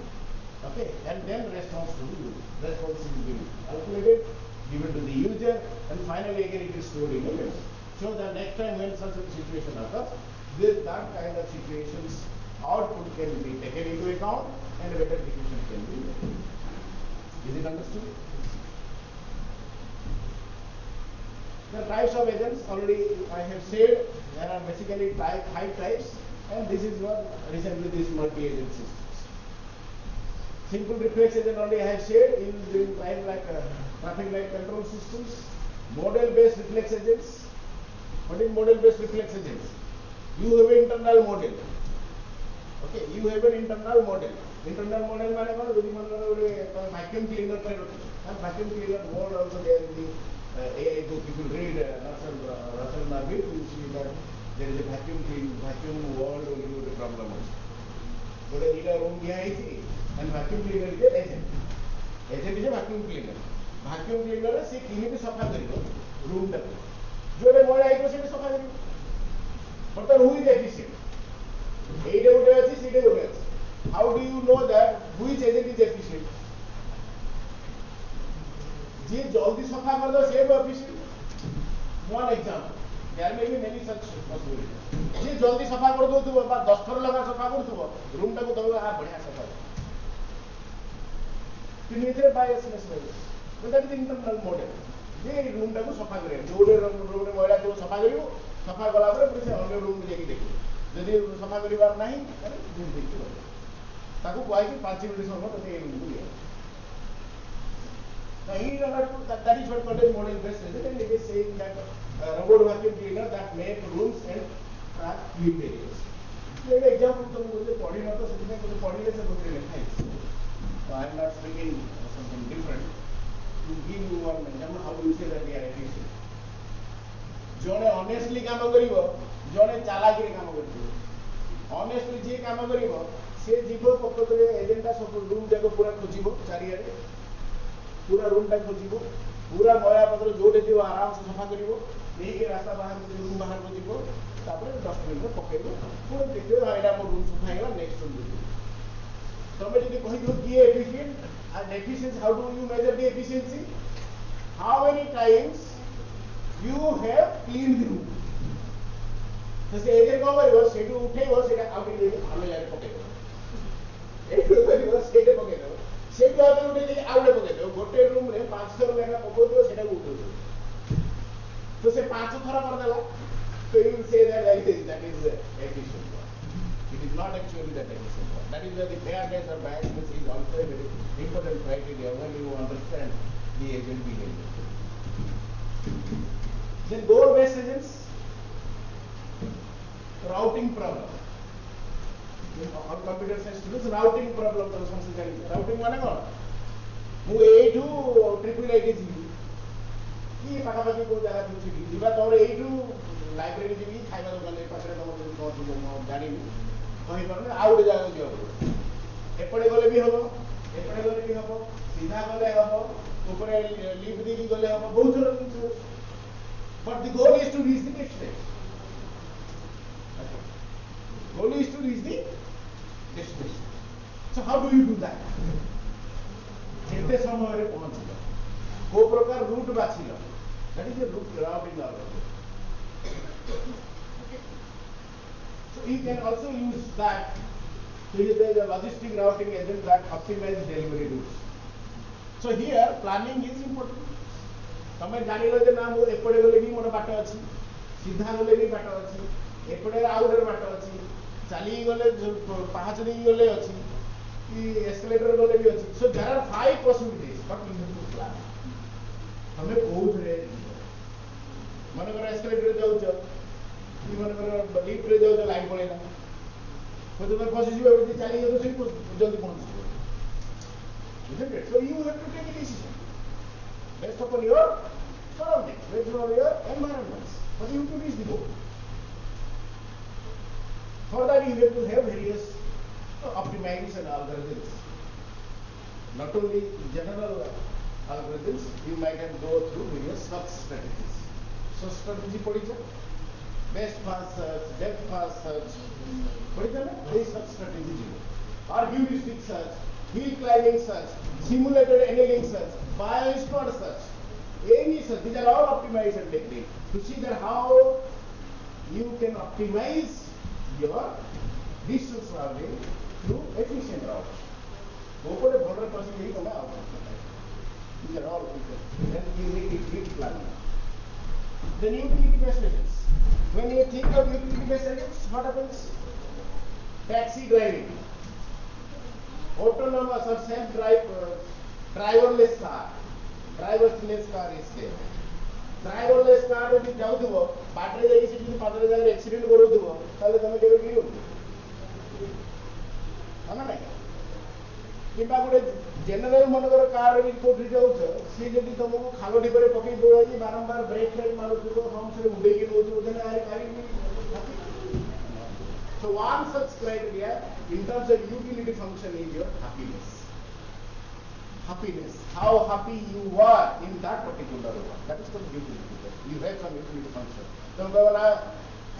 okay, and then response to the user. Response will be calculated, given to the user, and finally again it is stored in the memory. So the next time when such a situation occurs, that kind of situations output can be taken into account and a better decision can be made. Is it understood? The types of agents, already I have said, there are basically 5 types, and this is what recently these multi-agent systems. Simple reflex agent, already I have said, in type like traffic light control systems. Model-based reflex agents. What is model-based reflex agents? You have an internal model. Okay, you have an internal model. Internal model माने कौन? यदि मतलब vacuum cleaner पर vacuum cleaner word also there in the AI book. If you read Russell Marvin, you see that there is a vacuum word will give the problem also. But in a room GIET and vacuum cleaner is an agent. Agent is a vacuum cleaner. Vacuum cleaner is से clean भी सफा करेगा room तक. जो ले मोड़ा एक percent सफा करेगा. पर तो who is efficient? A day उठे अच्छी, C day उठे अच्छी. How do you know that which agent is efficient? जे जल्दी सफा कर दो से वो efficient. One example. There may be many such possibilities. जे जल्दी सफा कर दो तो बात 10 थर लगा सफा कर दो रूम टाको तो आ बढ़िया सफा. फिर इधर biasness नहीं. But that is internal model. J room टाको सफा करे. जो रूम में मोड़ा जो सफा करियो सफा कला पर फिर से अन्य रूम में जाके देखो. यदि सफा करिवार नहीं अरे दिन देखियो. ताको कोई भी 5 मिनट समय तो ये रूम को now in order to that is what called as model based agent, and it is saying that robot vacuum cleaner that make rooms and track field areas. Like example, to body not to the body is a good exercise. So I am not speaking something different. To give you one example, how do you say that they are efficient? जौने honestly काम करिवो जौने चालाकी रे काम करिवो honestly जे काम करिवो से जीवो पकड़े एजेंडा सब रूम जाको पूरा खोजिवो चारियारे पूरा रूम टा खोजिवो पूरा मया पत्र जोडे दिवो आराम से सफा करिवो नहीं के रास्ता बाहर को रूम बाहर को जीवो तापर डस्टबिन रे पकेइबो पूरा देखियो एडा मो रूम सफा हेला नेक्स्ट रूम जीवो तमे जदी कहियो कि efficient and efficiency, how do you measure the efficiency? How many times you have cleaned the room? तो से एजेंट को करिवो सेटू उठेइबो सेटा आउट दे आलो जाके पकेइबो एटू करिवो सेटे पकेइबो सेटू आउट उठे दे आउट पकेइबो गोटे रूम रे 500 लेखा पकोइबो सेटा उठेइबो तो से 500 थरा कर देला so you will say that that is efficient. It is not actually that efficient. That is why the fairness or biasness is also a very important criteria when you understand the agent behavior. Then goal-based agents, routing problem. On computer science students, routing problem तो समझ जाएंगे. Routing माने कौन? वो A2 triple IT जी. ये पाखापाखी को जगह पूछी थी. जिबा तोरे A2 लाइब्रेरी जी भी खाइबा दुकान ले पाछे तो गाड़ी कहीं पर ना आउट जाएगा जो एपड़े गले भी हबो एपड़े गले भी हबो सीधा गले हबो ऊपर लिफ्ट दी गले हबो बहुत सारा but the goal is to reach the next stage. Goal is to reach the destination. So how do you do that? केते समय रे पहुंचलो को प्रकार root बाछिलो that is the route in our so you can also use that to use the logistic routing agent that optimize delivery routes. So here planning is important. तमे जानि लो जे ना मो एपडे गले भी मोर बाट अछि सीधा गले भी बाट अछि एपडे आउटर बाट अछि चाली गले पाहाच दे गले अछि कि एस्केलेटर गले भी अछि. So there are 5 possibilities but you have to plan. तमे कोउथ रे मन कर एस्केलेटर जाउ छ कि मन कर लिफ्ट रे जाउ छ लाइन पळेला तो तुम फसी जीव एवढी चाली तो सही जल्दी पहुंच जीव. Isn't it? So you have to take a decision based upon your surroundings, based on your environments. But you have to reach the goal. For that you have to have various optimization algorithms. Not only general algorithms, you might have go through various search strategies. So strategy पढ़ी best first search, depth first search, this search strategy, or heuristic search, hill climbing search, simulated annealing search, biosphere search, any search. These are all optimization techniques to see that how you can optimize your distance routing through efficient routing. Over 100% you come out. These are all people. Then you need to keep planning. Then utility-based agents. When you think of utility-based agents, what happens? Taxi driving, autonomous or driverless car. Driverless car is there. Driverless car ଯଦି ଯାଉଥିବ ବାଟରେ ଯାଇକି ସେଠି ଯଦି 5 ଜାଗାରେ accident କରୁଥିବ ତାହେଲେ ତମେ କେବେ କିଣିବ ନା ନାଇଁ किंबा गोटे जनरल मनकर कार भी कोठी जाउछ सी जदी तुमको खालो ढिबरे पकई बोई बारंबार ब्रेक फेल मारुथिबो हम से उडे के नोजो then are car so one such criteria in terms of utility function is your happiness, how happy you are in that particular one. That is the utility. You have some utility function. तो कहला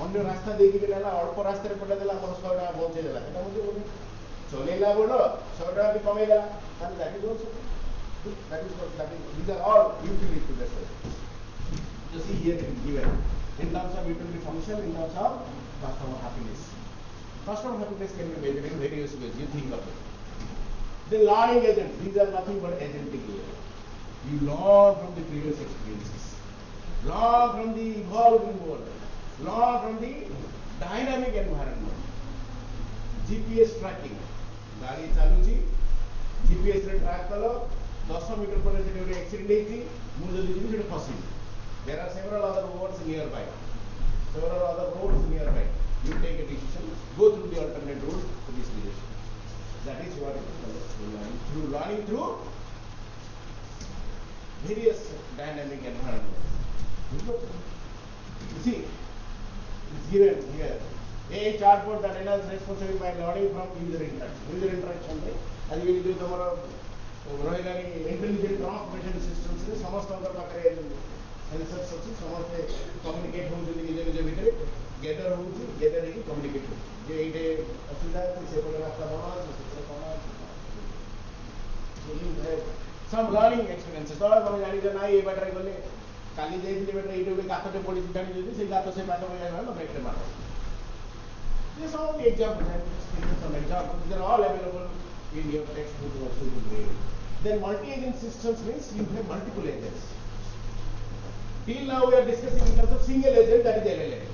अन्य रास्ता देखि के ना अल्प रास्ता रे पडा देला हमर 100 टाका पहुंचे देला एटा मुझे बोली चलेला बोलो 100 टाका भी कमे देला and that is also these are all utility based. You see here it is given in terms of utility function, in terms of customer happiness. Customer happiness can be measured in various ways. You think of it. The learning agents, these are nothing but agentic layer. You learn from the previous experiences, learn from the evolving world, learn from the dynamic environment. GPS tracking. गाड़ी चालू छी GPS रे track कलो 10 metre पर जे एक accident Haiti मु जदी जिबी सेटा फसी. There are several other roads nearby. what it is called learning through various dynamic environments. You see, it's given here. A chatbot that enables responsibility by learning from user interaction. User interaction, as we do tomorrow, intelligent transportation systems, समस्त अंदर पाकरे sensors अच्छी, समस्त communicate होने के लिए निजे भीतर gather होती, gather नहीं communicate होती. ये इधे असुविधा है, इसे बोले रास्ता बना, इसे बोले कौन है. Some learning experiences. तो अगर हमें जानी करना ये बैटरी बोले काली जाए इसलिए बैटरी इधे उधे काफे तो पॉलिसी जानी चाहिए, सिर्फ काफे से बातों में जाना ना बैटरी मारो. These are only examples. Some examples. They are all available in your textbook or something. Then multi-agent systems means you have multiple agents. Till now we are discussing in terms of single agent, that is LLM.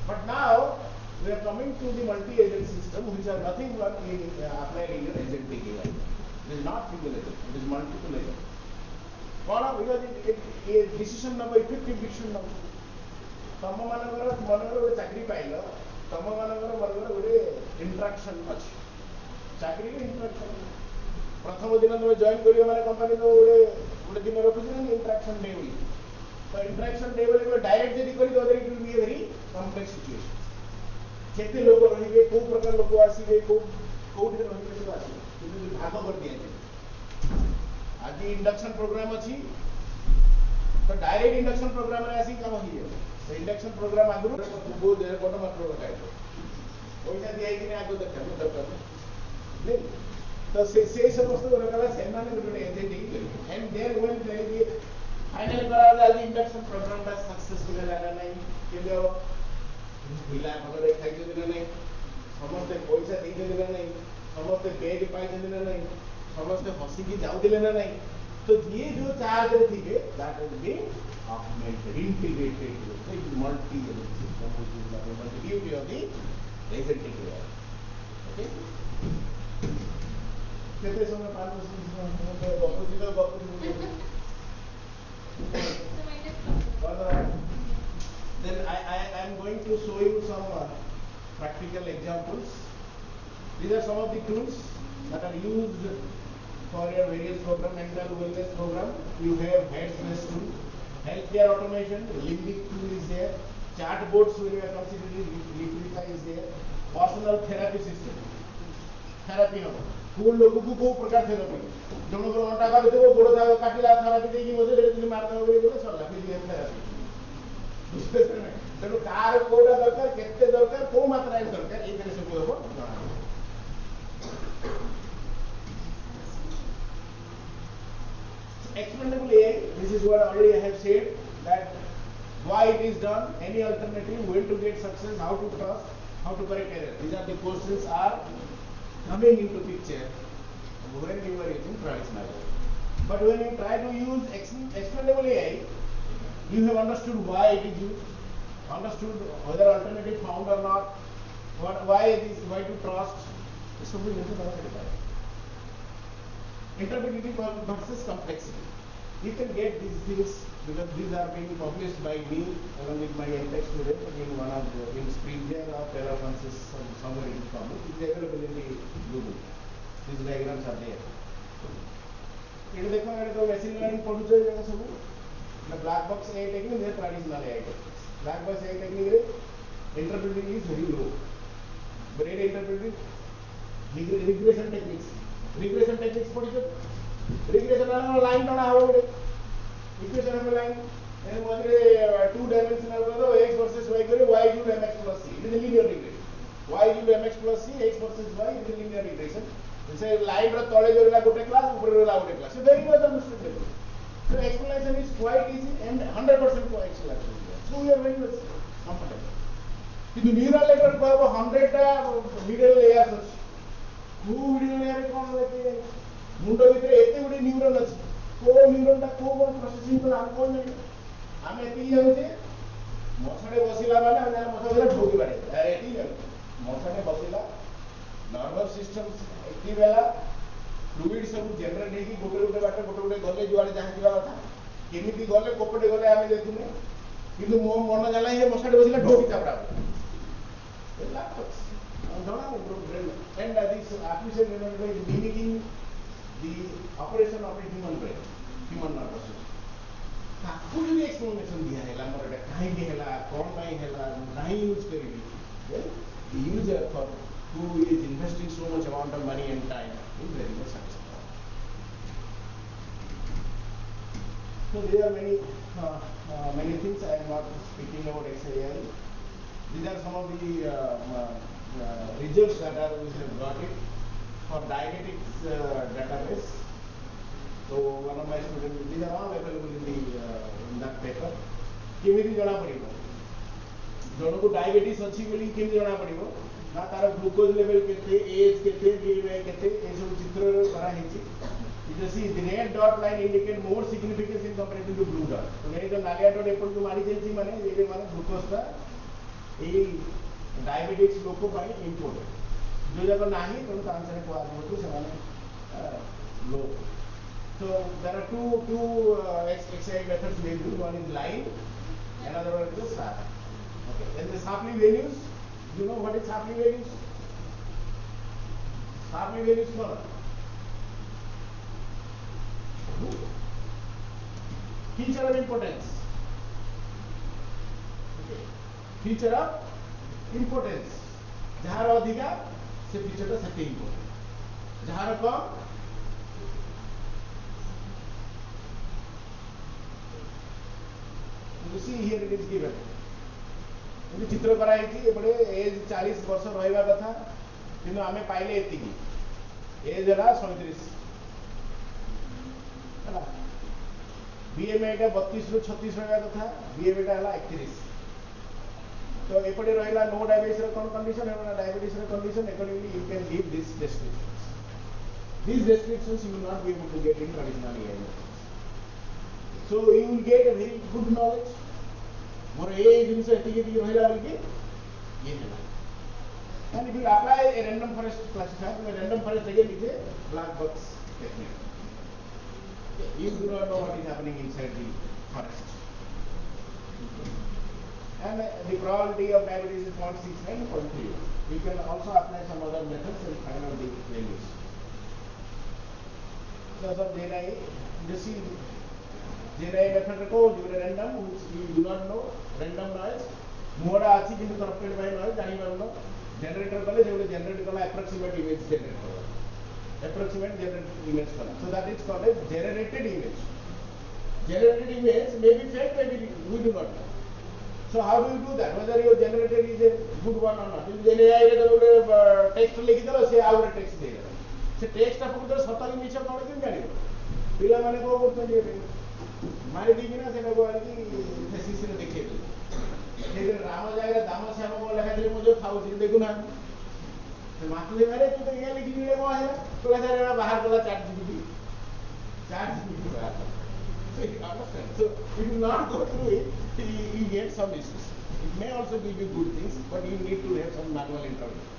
But now we are coming to the multi-agent system, which are nothing but applied in your agentic AI. It is not single agent, it is multiple agent. Because it decision number, effective decision number. तम मानकर मनकर गोटे चाकरी pile तम मानकर मनकर गोटे interaction अच्छी चाकरी interaction प्रथम दिन तुम जॉइन करियो माने कंपनी तो गोटे गोटे दिन रखुछ ना इंटराक्शन डे बोली तो इंटराक्शन डे बोली डायरेक्ट जदी करी तो it will be a very complex situation केते लोग रहिबे को प्रकार लोग आसीबे को कोठी रहिबे सब आसीबे किंतु भाग कर दिया जाय आज इंडक्शन प्रोग्राम अछि तो डायरेक्ट इंडक्शन प्रोग्राम रे आसी काम होई तो इंडक्शन प्रोग्राम आगु वो देर कोन मात्र बताए पैसा दिया कि आगु दरकार नहीं तो से समस्त रकला सेमाने गुटे agent and there when they be final करा आज इंडक्शन प्रोग्राम दा सक्सेसफुल लागा नहीं केबे बिला भगरे खाइ जदिना नहीं समस्त पैसा दे जदिना नहीं समस्त पेज पाइ जदिना नहीं समस्त हसी की जाउ दिले ना नहीं तो ये जो चार्ज रे थी that will be augmented, integrated with multi-agent system, which is the beauty of the agentic AI. Okay? कितने समय पाँच Then I am going to show you some practical examples. These are some of the tools that are used for your various program, mental wellness program. You have headspace tool. Healthcare automation, limbic tool is there. Chatbots when you are considering Liquidify is there. Personal therapy system. Therapy हो. कोई लोगों को कोई प्रकार therapy. जोनों को अंटा का देते वो बोलो था काटिला therapy देगी मुझे लेकिन तुम्हें मारता होगा ये बोले चल फिर ये therapy. दूसरे में चलो कार कोड़ा दरकार कितने दरकार कोई मात्रा है दरकार एक तरह से कोई हो. Expandable AI, this is what already I have said, that why it is done, any alternative, when to get success, how to trust, how to correct error. These are the questions are coming into picture when you are using traditional AI. But when you try to use expandable AI, you have understood why it is used, understood whether alternative found or not, why to trust. This will be interpretivity versus complexity. You can get these things because these are being published by me along with my MTech student in one of the Springer or Terraform's somewhere in the public. It is available in the Google. These diagrams are there. It is a machine learning producer the black box AI technique is traditional AI techniques. Black box AI technique interpreting is very low. But it interpreting regression techniques. Regression techniques regression line equation of a line and what is 2-dimensional x versus y y equal mx plus c. It is a linear regression. Y equal mx plus c, x versus y is a linear regression. It's a line ro tole jorila gote class upare jorila gote class. So very much understood. So explanation is quite easy and 100% coaxial actually. So we are very much comfortable. Kitu neural network ko 100 ta middle layers ଅଛି. Who middle layer kon leke मुंडो भितर एते गुडी neuron अछि को neuron ता को processing को हम कोन नै हम एति जाउते मछडे बसिला माने हम मछडे ढोकी बाडे एति मछडे बसिला नर्वस सिस्टम एति बेला फ्लूइड सब जनरेट हेकी गोटे बाटे गले जुआडे जहाँ जिवा कथा केमिति गले कोपटे गले आमे देखुने किंतु मो मन जाला हे मछडे बसिला ढोकी चापडा एला जणा brain And this artificial neural network is mimicking the operation of a human brain, human nervous system. ताकू जो explanation दिया है ला मोर एटा काहे के हैला कोन पाई हैला नहीं यूज करेगी then the user for who is investing so much amount of money and time is very much satisfied. So there are many things. I am not speaking about XAI. These are some of the results that we have got it for diabetics database. So one of my students, these are all available in that paper. केमिति जना पड़िबो जणो को diabetes अछि बोली केमिति जना पड़िबो ना तार glucose level केते एज केते बीएमआई केते ए सब चित्र करा हेछि you see the red dot line indicate more significance in comparison to blue dot तो नहीं तो नालिया डॉट एप्पल को मारी जेछि माने ये माने ग्लूकोज ता ए डायबिटिक्स लोक को पाई इंपोर्टेंट जो जब नाही तो आंसर को आजो तो समान लो. So there are two XAI methods we use. One is line, another one is SAP. Okay. Then the Shapley values. You know what is Shapley values? Shapley values what? Feature of importance. Okay. Feature of importance. जहाँ अधिका से feature टा सेते important. जहाँ कम you see here it is given ये चित्र कराई थी एपटे एज 40 वर्ष रहइबा कथा किंतु आमे पाइले एतिकी एज हला 37 हला बीएमआई टा 32 रो 36 रहइबा कथा बीएमआई टा हला 31 तो एपटे रहइला नो डायबिटीज रो कोन कंडीशन है डायबिटीज रो condition accordingly you can give this descriptions. These descriptions you will not be able to get in traditional AI. So you will get a very good knowledge. मोर ए जिनसे एतिके रहइला बोलके ये है. And if you apply a random forest classifier, a random forest again is a black box technique. You do not know what is happening inside the forest. And the probability of diabetes is 0.69, 0.3. You can also apply some other methods and find out the values. So for GIET, you see GIET method को random which you do not know, random noise, मोड़ा आछि किंतु corrupted by noise जानि परनो generator कले जे generate कला approximate image generate करा approximate generated image करा. So that is called as generated image. Generated image may be fake, maybe we do not know. So how do you do that? Whether your generated is a good one or not? If AI रे तो text लिखि दलो से आउर text देला से text आपको तो सता की मिछ कोन केन जानिबो पिला माने को करते जे मारी दी ना से को आली थेसिस रे देखे दे जे राम जागा दाम श्याम को लिखा दिले मुझे खाऊ छी देखु ना से मातले मारे तू तो ये लिखि दिले को है तो लेखा रे बाहर कला चैट जीपीटी बाहर. So you understand. So if you not go through it, you get some issues. It may also give you good things, but you need to have some manual intervention.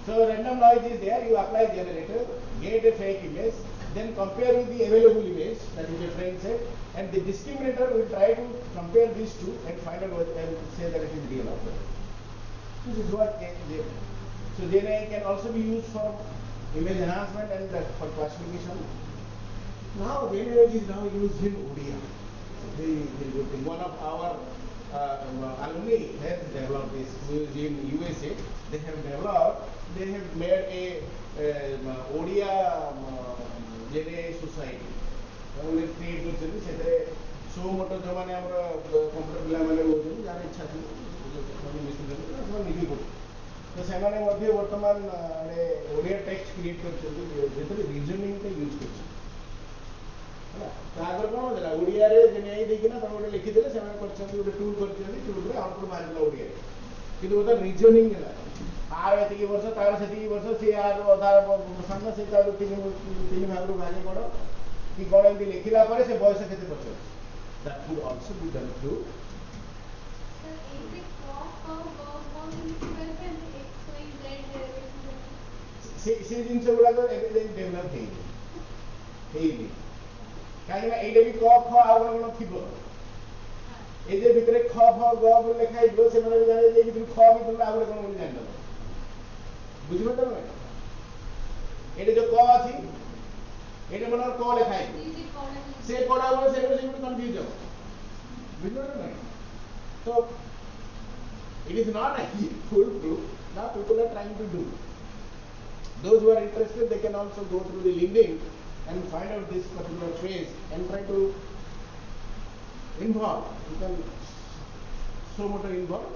So random noise is there, you apply generator, get a fake image, then compare with the available image, that is a friend set, and the discriminator will try to compare these two and find out what and say that it is real or not. This is what so GIET can also be used for image enhancement and for classification. Now GIET is now used in ODI. Very good thing. One of our alumni has developed this in USA. They have made a ODI GIET society. They create करछथि सेते सो मोटो जो माने हमर computer पिला माने होछन यार इच्छा थी माने मिस्टर सब निजी को तो सेमाने मध्ये वर्तमान ओडिया टेक्स्ट क्रिएट करछथि जेतले रीजनिंग के यूज करछ है तो आगर कोन होला ओडिया रे जने आई देखि ना तमोटे लिखि देले सेमाने करछथि ओटे टूल करछथि टूल रे आउटपुट मारिला ओडिया किंतु ओटा रीजनिंग है आर एतिकी वर्ष तार सेतिकी वर्ष से आर आधा सामना से तार तीन भाग रो भागे पड़ो कि कोन एमती लिखिला परे से बयस केते पछो that could also be done through से जिंस गुला को डेवलप हेई काहे ना एडे भी क ख आउर कोन थिबो ए जे भितरे ख फ ग ग लिखाइ दो से माने जाने जे भितरे ख भितरे आउर कोन बोली जानि बुझिपार ना ये जो क अछि ये मनर क लिखा है से कोडा वो से कंफ्यूज हो बुझिपार ना तो it is not a full proof. Now people are trying to do. Those who are interested, they can also go through the LinkedIn and find out this particular phrase and try to involve. You can show motor involve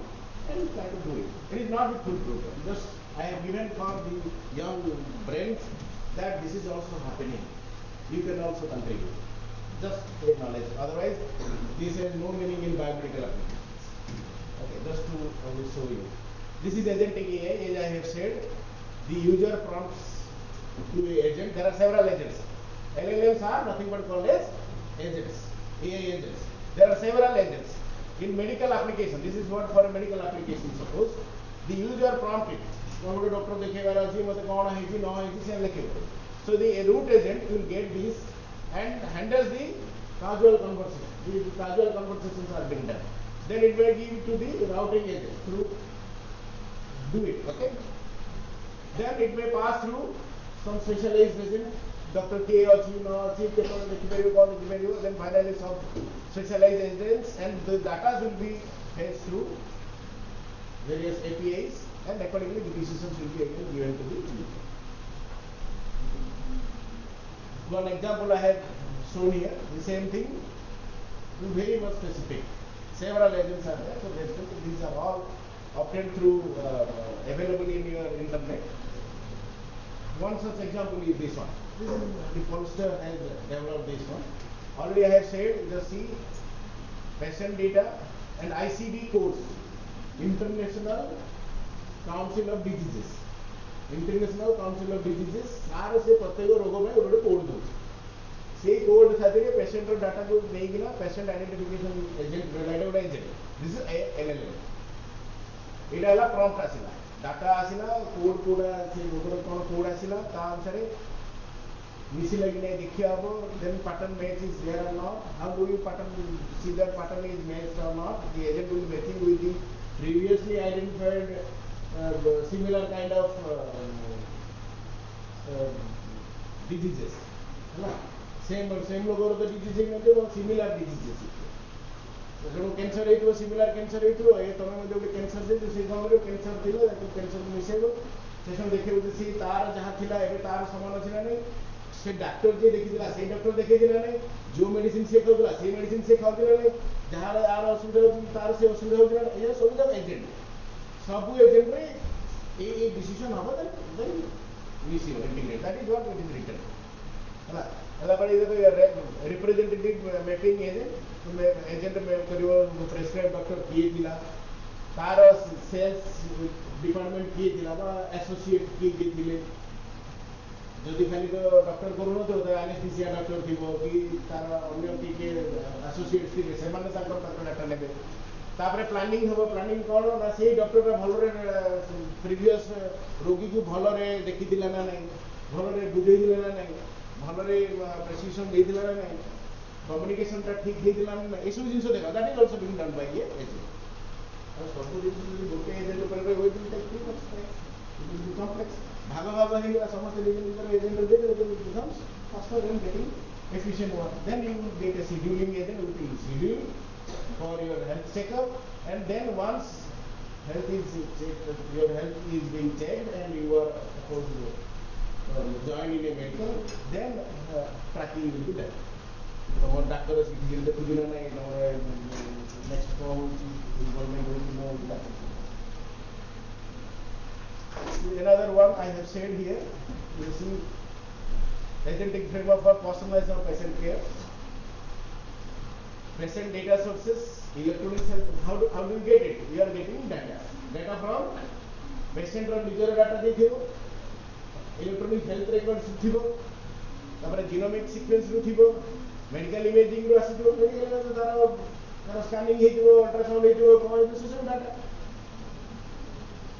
and try to do it. It is not a full proof. Just I have given for the young brains that this is also happening. You can also contribute. Just take knowledge. Otherwise, this has no meaning in biomedical application. Okay, just to I will show you. This is agentic AI, as I have said. The user prompts to the agent. There are several agents. LLMs are nothing but called as agents, AI agents. There are several agents. In medical application, this is what for a medical application, suppose. The user prompted. Doctor so the root agent will get this and handles the casual conversation. The casual conversations are being done. Then it may give to the routing agent to do it. Okay. Then it may pass through some specialized agent. Dr. K or G or Chief then finally some specialized agents and the data will be fetched through various APIs and accordingly the decisions will be again given to the user. One example I have shown here, the same thing, very much specific. Several agents are there, so basically these are all obtained through available in your internet. One such example is this one. This is the Polster has developed this one. Already I have said, just see patient data and ICD codes, International Council of Diseases. International Council of Diseases, सारे से प्रत्येक रोगों में उन्होंने code दो. से code साथ ही patient और data को नहीं गिना patient identification agent related agent. This is LLM. इटा वाला prompt आसिला. Data आसिला कोड कोडा से रोगर कौन कोड आसिला ता अनुसारे मिसी लगी नहीं देखिए आप then pattern match is there or not. How do you pattern see that pattern is matched or not? The agent will be matching with the previously identified similar kind of diseases. Same लोगों को disease में जो similar diseases. जो cancer है तो similar cancer है तो ये तो मैं जो cancer से दूसरी गांव में cancer थिला तो cancer में मिसे वो सेशन देखे हुए सी तार जहाँ थिला ये तार समान अच्छी नहीं से डॉक्टर जी देखी दिला से डॉक्टर देखे दिला नहीं जो मेडिसिन से खाओ दिला से मेडिसिन से खाओ दिला नहीं जहाँ यार असुविधा होती तार से असुविधा हो दिला ये सब जब एजेंट सब एजेंट में ये डिसीजन होगा then we see integrate. That is what it is written. है ना पर ये तो representative mapping agent तो agent में करीबो prescribe डॉक्टर किए दिला तार सेल्स डिपार्टमेंट किए दिला बा एसोसिएट किए दिले যদি খালি তো ডক্টর করুন তো অ্যানেস্থেসিয়া ডক্টর থিব কি তার অন্য কি কে অ্যাসোসিয়েট থিবে সেমানে তাଙ୍କର ডাটা নেবে তারপরে প্ল্যানিং হবে প্ল্যানিং কোন না সেই ডক্টরটা ভালোরে প্রিভিয়াস রোগীକୁ ভালোরে দেখি দিলা না নাই ভালোরে বুঝাই দিলা না নাই ভালোরে প্রেসক্রিপশন দেই দিলা না নাই কমিউনিকেশনটা ঠিক দেই দিলা না এই সব জিনিস দেখা that is also being done by a agent আর সব জিনিস যদি গোটে এজেন্ট উপরে ওই দিন টেক ঠিক আছে ইট ইজ কমপ্লেক্স भागा भागा ही समस्त लेवल एजेंट दे देते it becomes faster and getting efficient work. Then you will get a scheduling agent will be scheduled for your health checkup and then once health is checked, your health is being checked and you are supposed to join in a medical, then tracking will be done. So what doctor is giving the kudina na next call involvement will know that. Another one I have said here, you see agentic framework for personalized or patient care. Patient data sources, electronic health, how do you get it? You are getting data from patient or user data देखियो, electronic health records थिबो, तापर genomic sequence रो थिबो, medical imaging रो आसीथिबो, medical imaging तारा scanning हेतिबो, ultrasound हेतिबो, कोन हेतिबो सब data.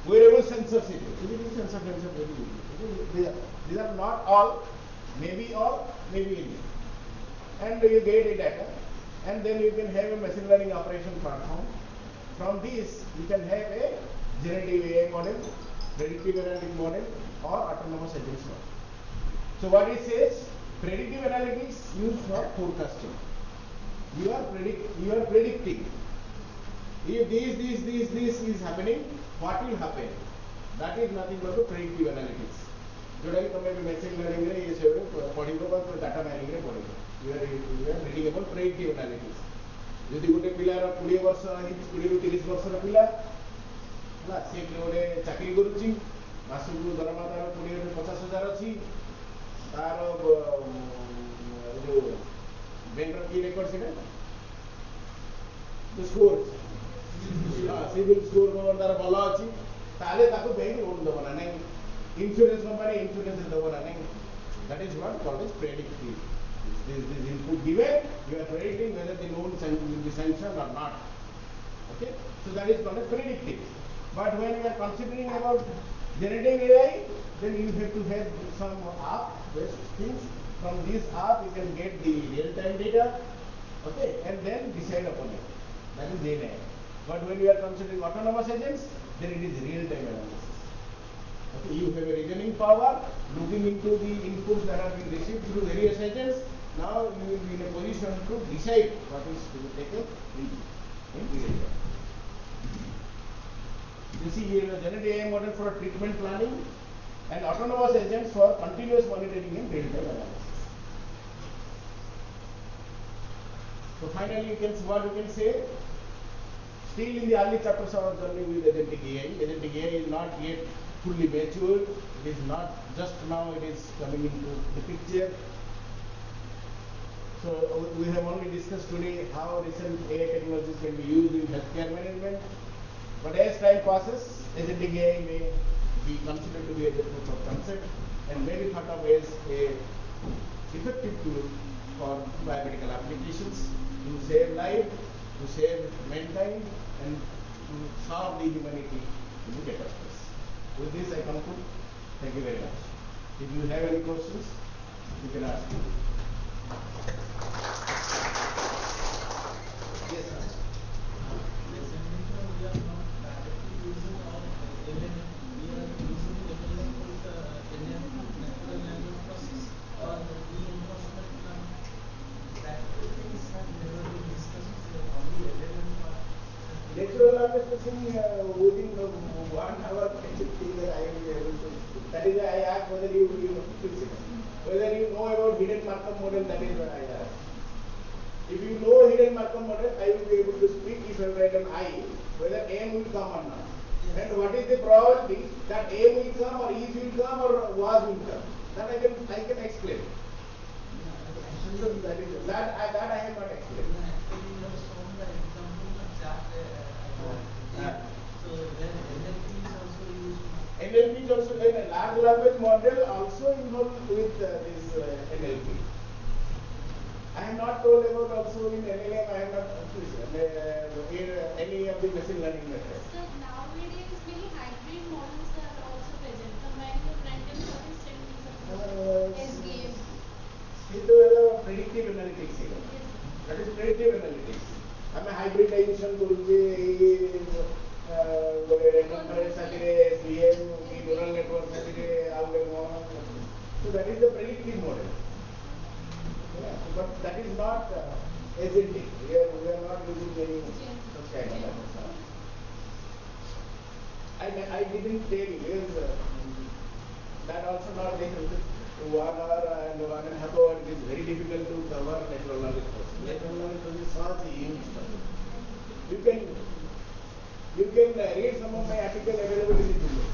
Wearable sensors, these are not all, maybe all, maybe any. And you get a data, and then you can have a machine learning operation platform. From this, you can have a generative AI model, predictive analytic model or autonomous agents model. So what it says, predictive analytics used for forecasting. You are predicting. If this is happening, what will happen? That is nothing but the predictive analytics. जोटा कि तुम machine learning रे ये सब पढ़ी को बाद data mining रे पढ़ी को. You are reading about predictive analytics. यदि गोटे पिलार 20 वर्ष 20 ରୁ 30 वर्षर पिला ना से गोटे चाकरी करूची मासକୁ दरमा तार 20 ରୁ 50,000 अछि तार जो बैंक की रेकॉर्ड से the scores civil score को तार भलो अछि ताले ताको बैंक लोन दबो ना नहीं insurance company insurance दबो ना नहीं. That is what called as predictive. This input given, you are predicting whether the loan will be sanctioned or not. Okay, so that is called as predictive. But when you are considering about generating AI, then you have to have some app-based things. From this app, you can get the real-time data, okay, and then decide upon it. That is AI. But when you are considering autonomous agents, then it is real-time analysis. Okay, you have a reasoning power, looking into the inputs that have been received through various agents. Now you will be in a position to decide what is to be taken in real time. You see here a generative AI model for treatment planning and autonomous agents for continuous monitoring and real-time analysis. So finally, you can see what you can say. Still in the early chapters of our journey with agentic AI. Agentic AI is not yet fully matured. It is not just now it is coming into the picture. So we have only discussed today how recent AI technologies can be used in healthcare management. But as time passes, agentic AI may be considered to be a proof of concept and may be thought of as a effective tool for biomedical applications to save life, to save mankind, and to serve the humanity in a better place. With this, I conclude. Thank you very much. If you have any questions, you can ask me. Yes, sir. Natural language processing within 1 hour thing that I will be able to. That is why I asked whether you fix it. Whether you know about hidden Markov model, that is what I asked. If you know hidden Markov model, I will be able to speak if I write an I, whether M will come or not. Yes. And what is the probability that M will come or is will come or was will come? That I can explain. So that I have not explained. NLP is also a large language model also involved with this NLP. I have not told about also in LLM. I have not any of the machine learning methods.
So nowadays many hybrid models are also present, combining the front-end service techniques as games.
It is predictive analytics.
Yes.
That is predictive analytics. I am a hybridization neural network so that is the predictive model. Yeah, but that is not agentic. We are not using any such kind of methods. I didn't tell you that also not there. 1 hour and 1.5 hours it is very difficult to cover natural language processing. Natural language processing is such a huge stuff. You can read some of my articles available in the Google.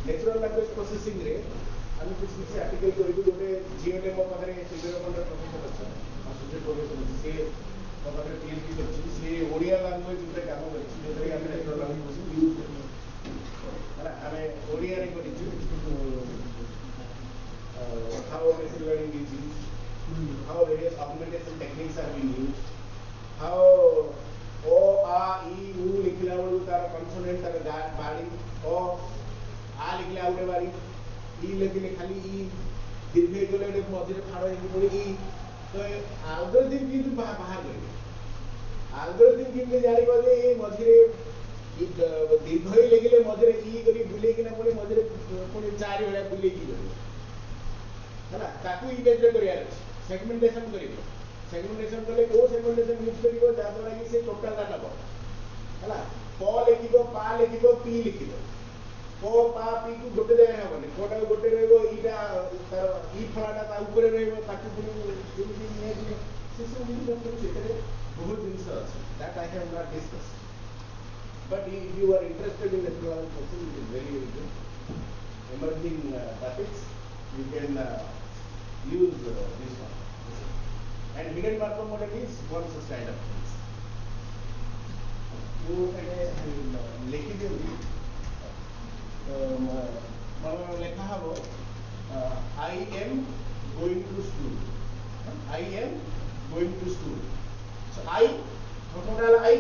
Natural language processing रे আমি কিছু article করিবি গোটে GIET ମୋ ପାଖରେ ସିଭିୟରମଣ୍ଡ professor ଅଛନ୍ତି associate professor ସେ ମୋ ପାଖରେ PhD କରିଛନ୍ତି ସେ ଓଡ଼ିଆ ଲାଙ୍ଗୁଏଜ ଉପରେ କାମ କରିଛି ଯୋଉଥିରେ ଆମେ natural language ୟୁଜ କରୁଛୁ ହେଲା ଆମେ ଓଡ଼ିଆରେ କରିଛୁ how machine learning is used, how various augmentation techniques are being used, how O, A, E, U लिखला बेलू तार consonant तार बाड़ी O आ लिखले आउटे बारी E लिखले खाली E D दीर्घ गले मझे फाड़ पड़े तो आलगोरिथम किंतु बाहर करेंगे आलगोरिथम किंतु जानिबा जे ए मझे दीर्घ ही लेखिले मझे ई करी बुले किना पुणी मझे पुणी चारि भलिया बुले की करी हैला ताकू इवेंट करियार सेगमेंटेशन करिवो सेगमेंटेशन कले को सेगमेंटेशन यूज करिवो जा द्वारा कि से टोटल डाटा नबो हैला प लिखिबो पा लिखिबो पी लिखिबो प पा पी को गोटे जगह हबनी कोटा गोटे रहइबो ईटा तार ई फलाटा ता ऊपर रहइबो ताकू पुणी जेमि ने से सब जिनिस पुणी सेतरे बहुत जिनिस अछि that I have not discuss but if you are interested in electoral process it is very good emerging topics you can use this one and hidden Markov model is one such kind of things you can लिखि दियो मन लेखा हबो I am going to school I am going to school so I total I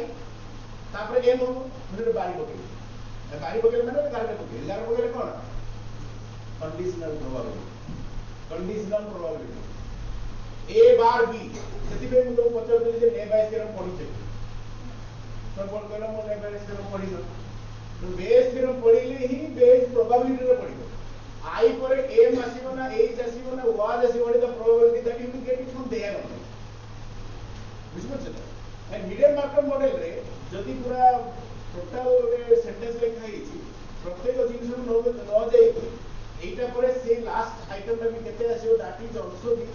तापर एम हो म्हणजे बारी बकेल माने गार बकेल कोन conditional probability A bar B सेति पे मु तो पचर दे जे ने बाइस थ्योरम पढि छे तो कोन कहला मो ने बाइस थ्योरम पढि न तो बेस थ्योरम पढिले ही बेस प्रोबेबिलिटी रे पढिबो आई पर एम आसीबो ना एच आसीबो ना वाज आसीबो the probability that you will get it from there बुझिबो छ एंड मीडियम मार्कअप मॉडल रे जदि पूरा टोटल रे सेंटेंस लिखा हिची प्रत्येक जिनिस न जाई एटा परे से लास्ट आइटम टा भी केते आसीबो that is also be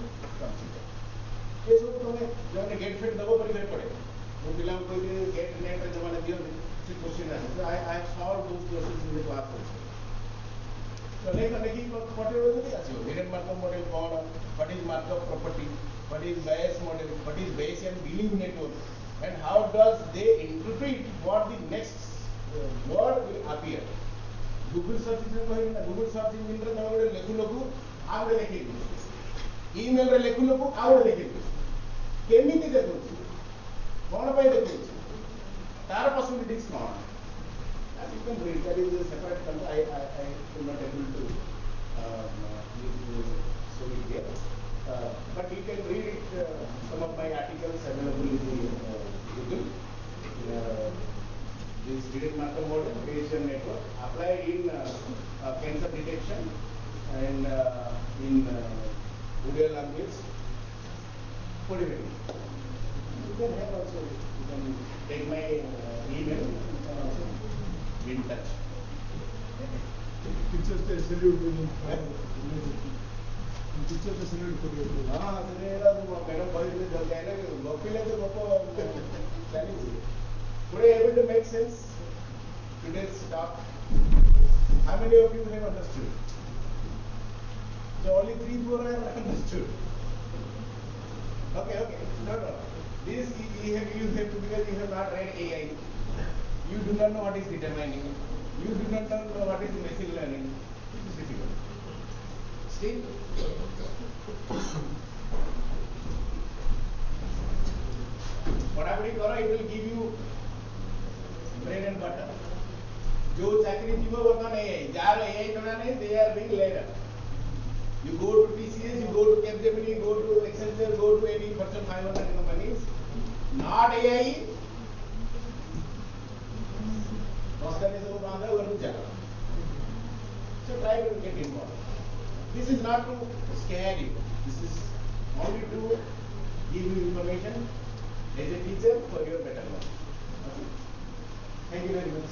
consider ये सब तमे जने गेट फेट दबो परि पड़े वो पिला को गेट नेट रे जमाना दियो से क्वेश्चन है I solve those questions in the class also तो लेकिन देखि पटे होते आसीबो मीडियम मार्कअप मॉडल कोन what is Markov property what is Bayes model, what is Bayesian belief network, and how does they interpret what the next word will appear. Google search engine कहे ना Google search engine रे तमे गोटे लेखु लोकु आ गोटे लेखि email रे लेखु लोकु आ गोटे लेखि केमिति देखु कोन पय देखु तार possibilities cone as you can read that is a separate concept I am not able to show it here. But you can read it, some of my articles available in the Google. This hidden Markov model, Bayesian network, applied in cancer detection and in Boolean language. What do you think? You can have also, you can take my email, you can also be in touch.
Teachers say salute teacher to salute koriyo
हां सेरा madam कहले जो कहले गपिले तो गप चली would I able to make sense today's talk how many of you have understood so only 3-4 have understood okay no this you have to because you have not read AI you do not know what is determining you do not know what is machine learning it is difficult still पढ़ापढ़ी करो it will give you bread and butter जो चाकरी जीवो वर्तमान AI jar AI जना नहीं they are being laid up you go to TCS you go to Capgemini go to Accenture go to any Fortune 500 companies not AI रोजगार में सब बांधा हुआ रुक जाएगा so try to get involved this is not to scare you this is only to give you information as a teacher for your better life. Okay. Thank you very much.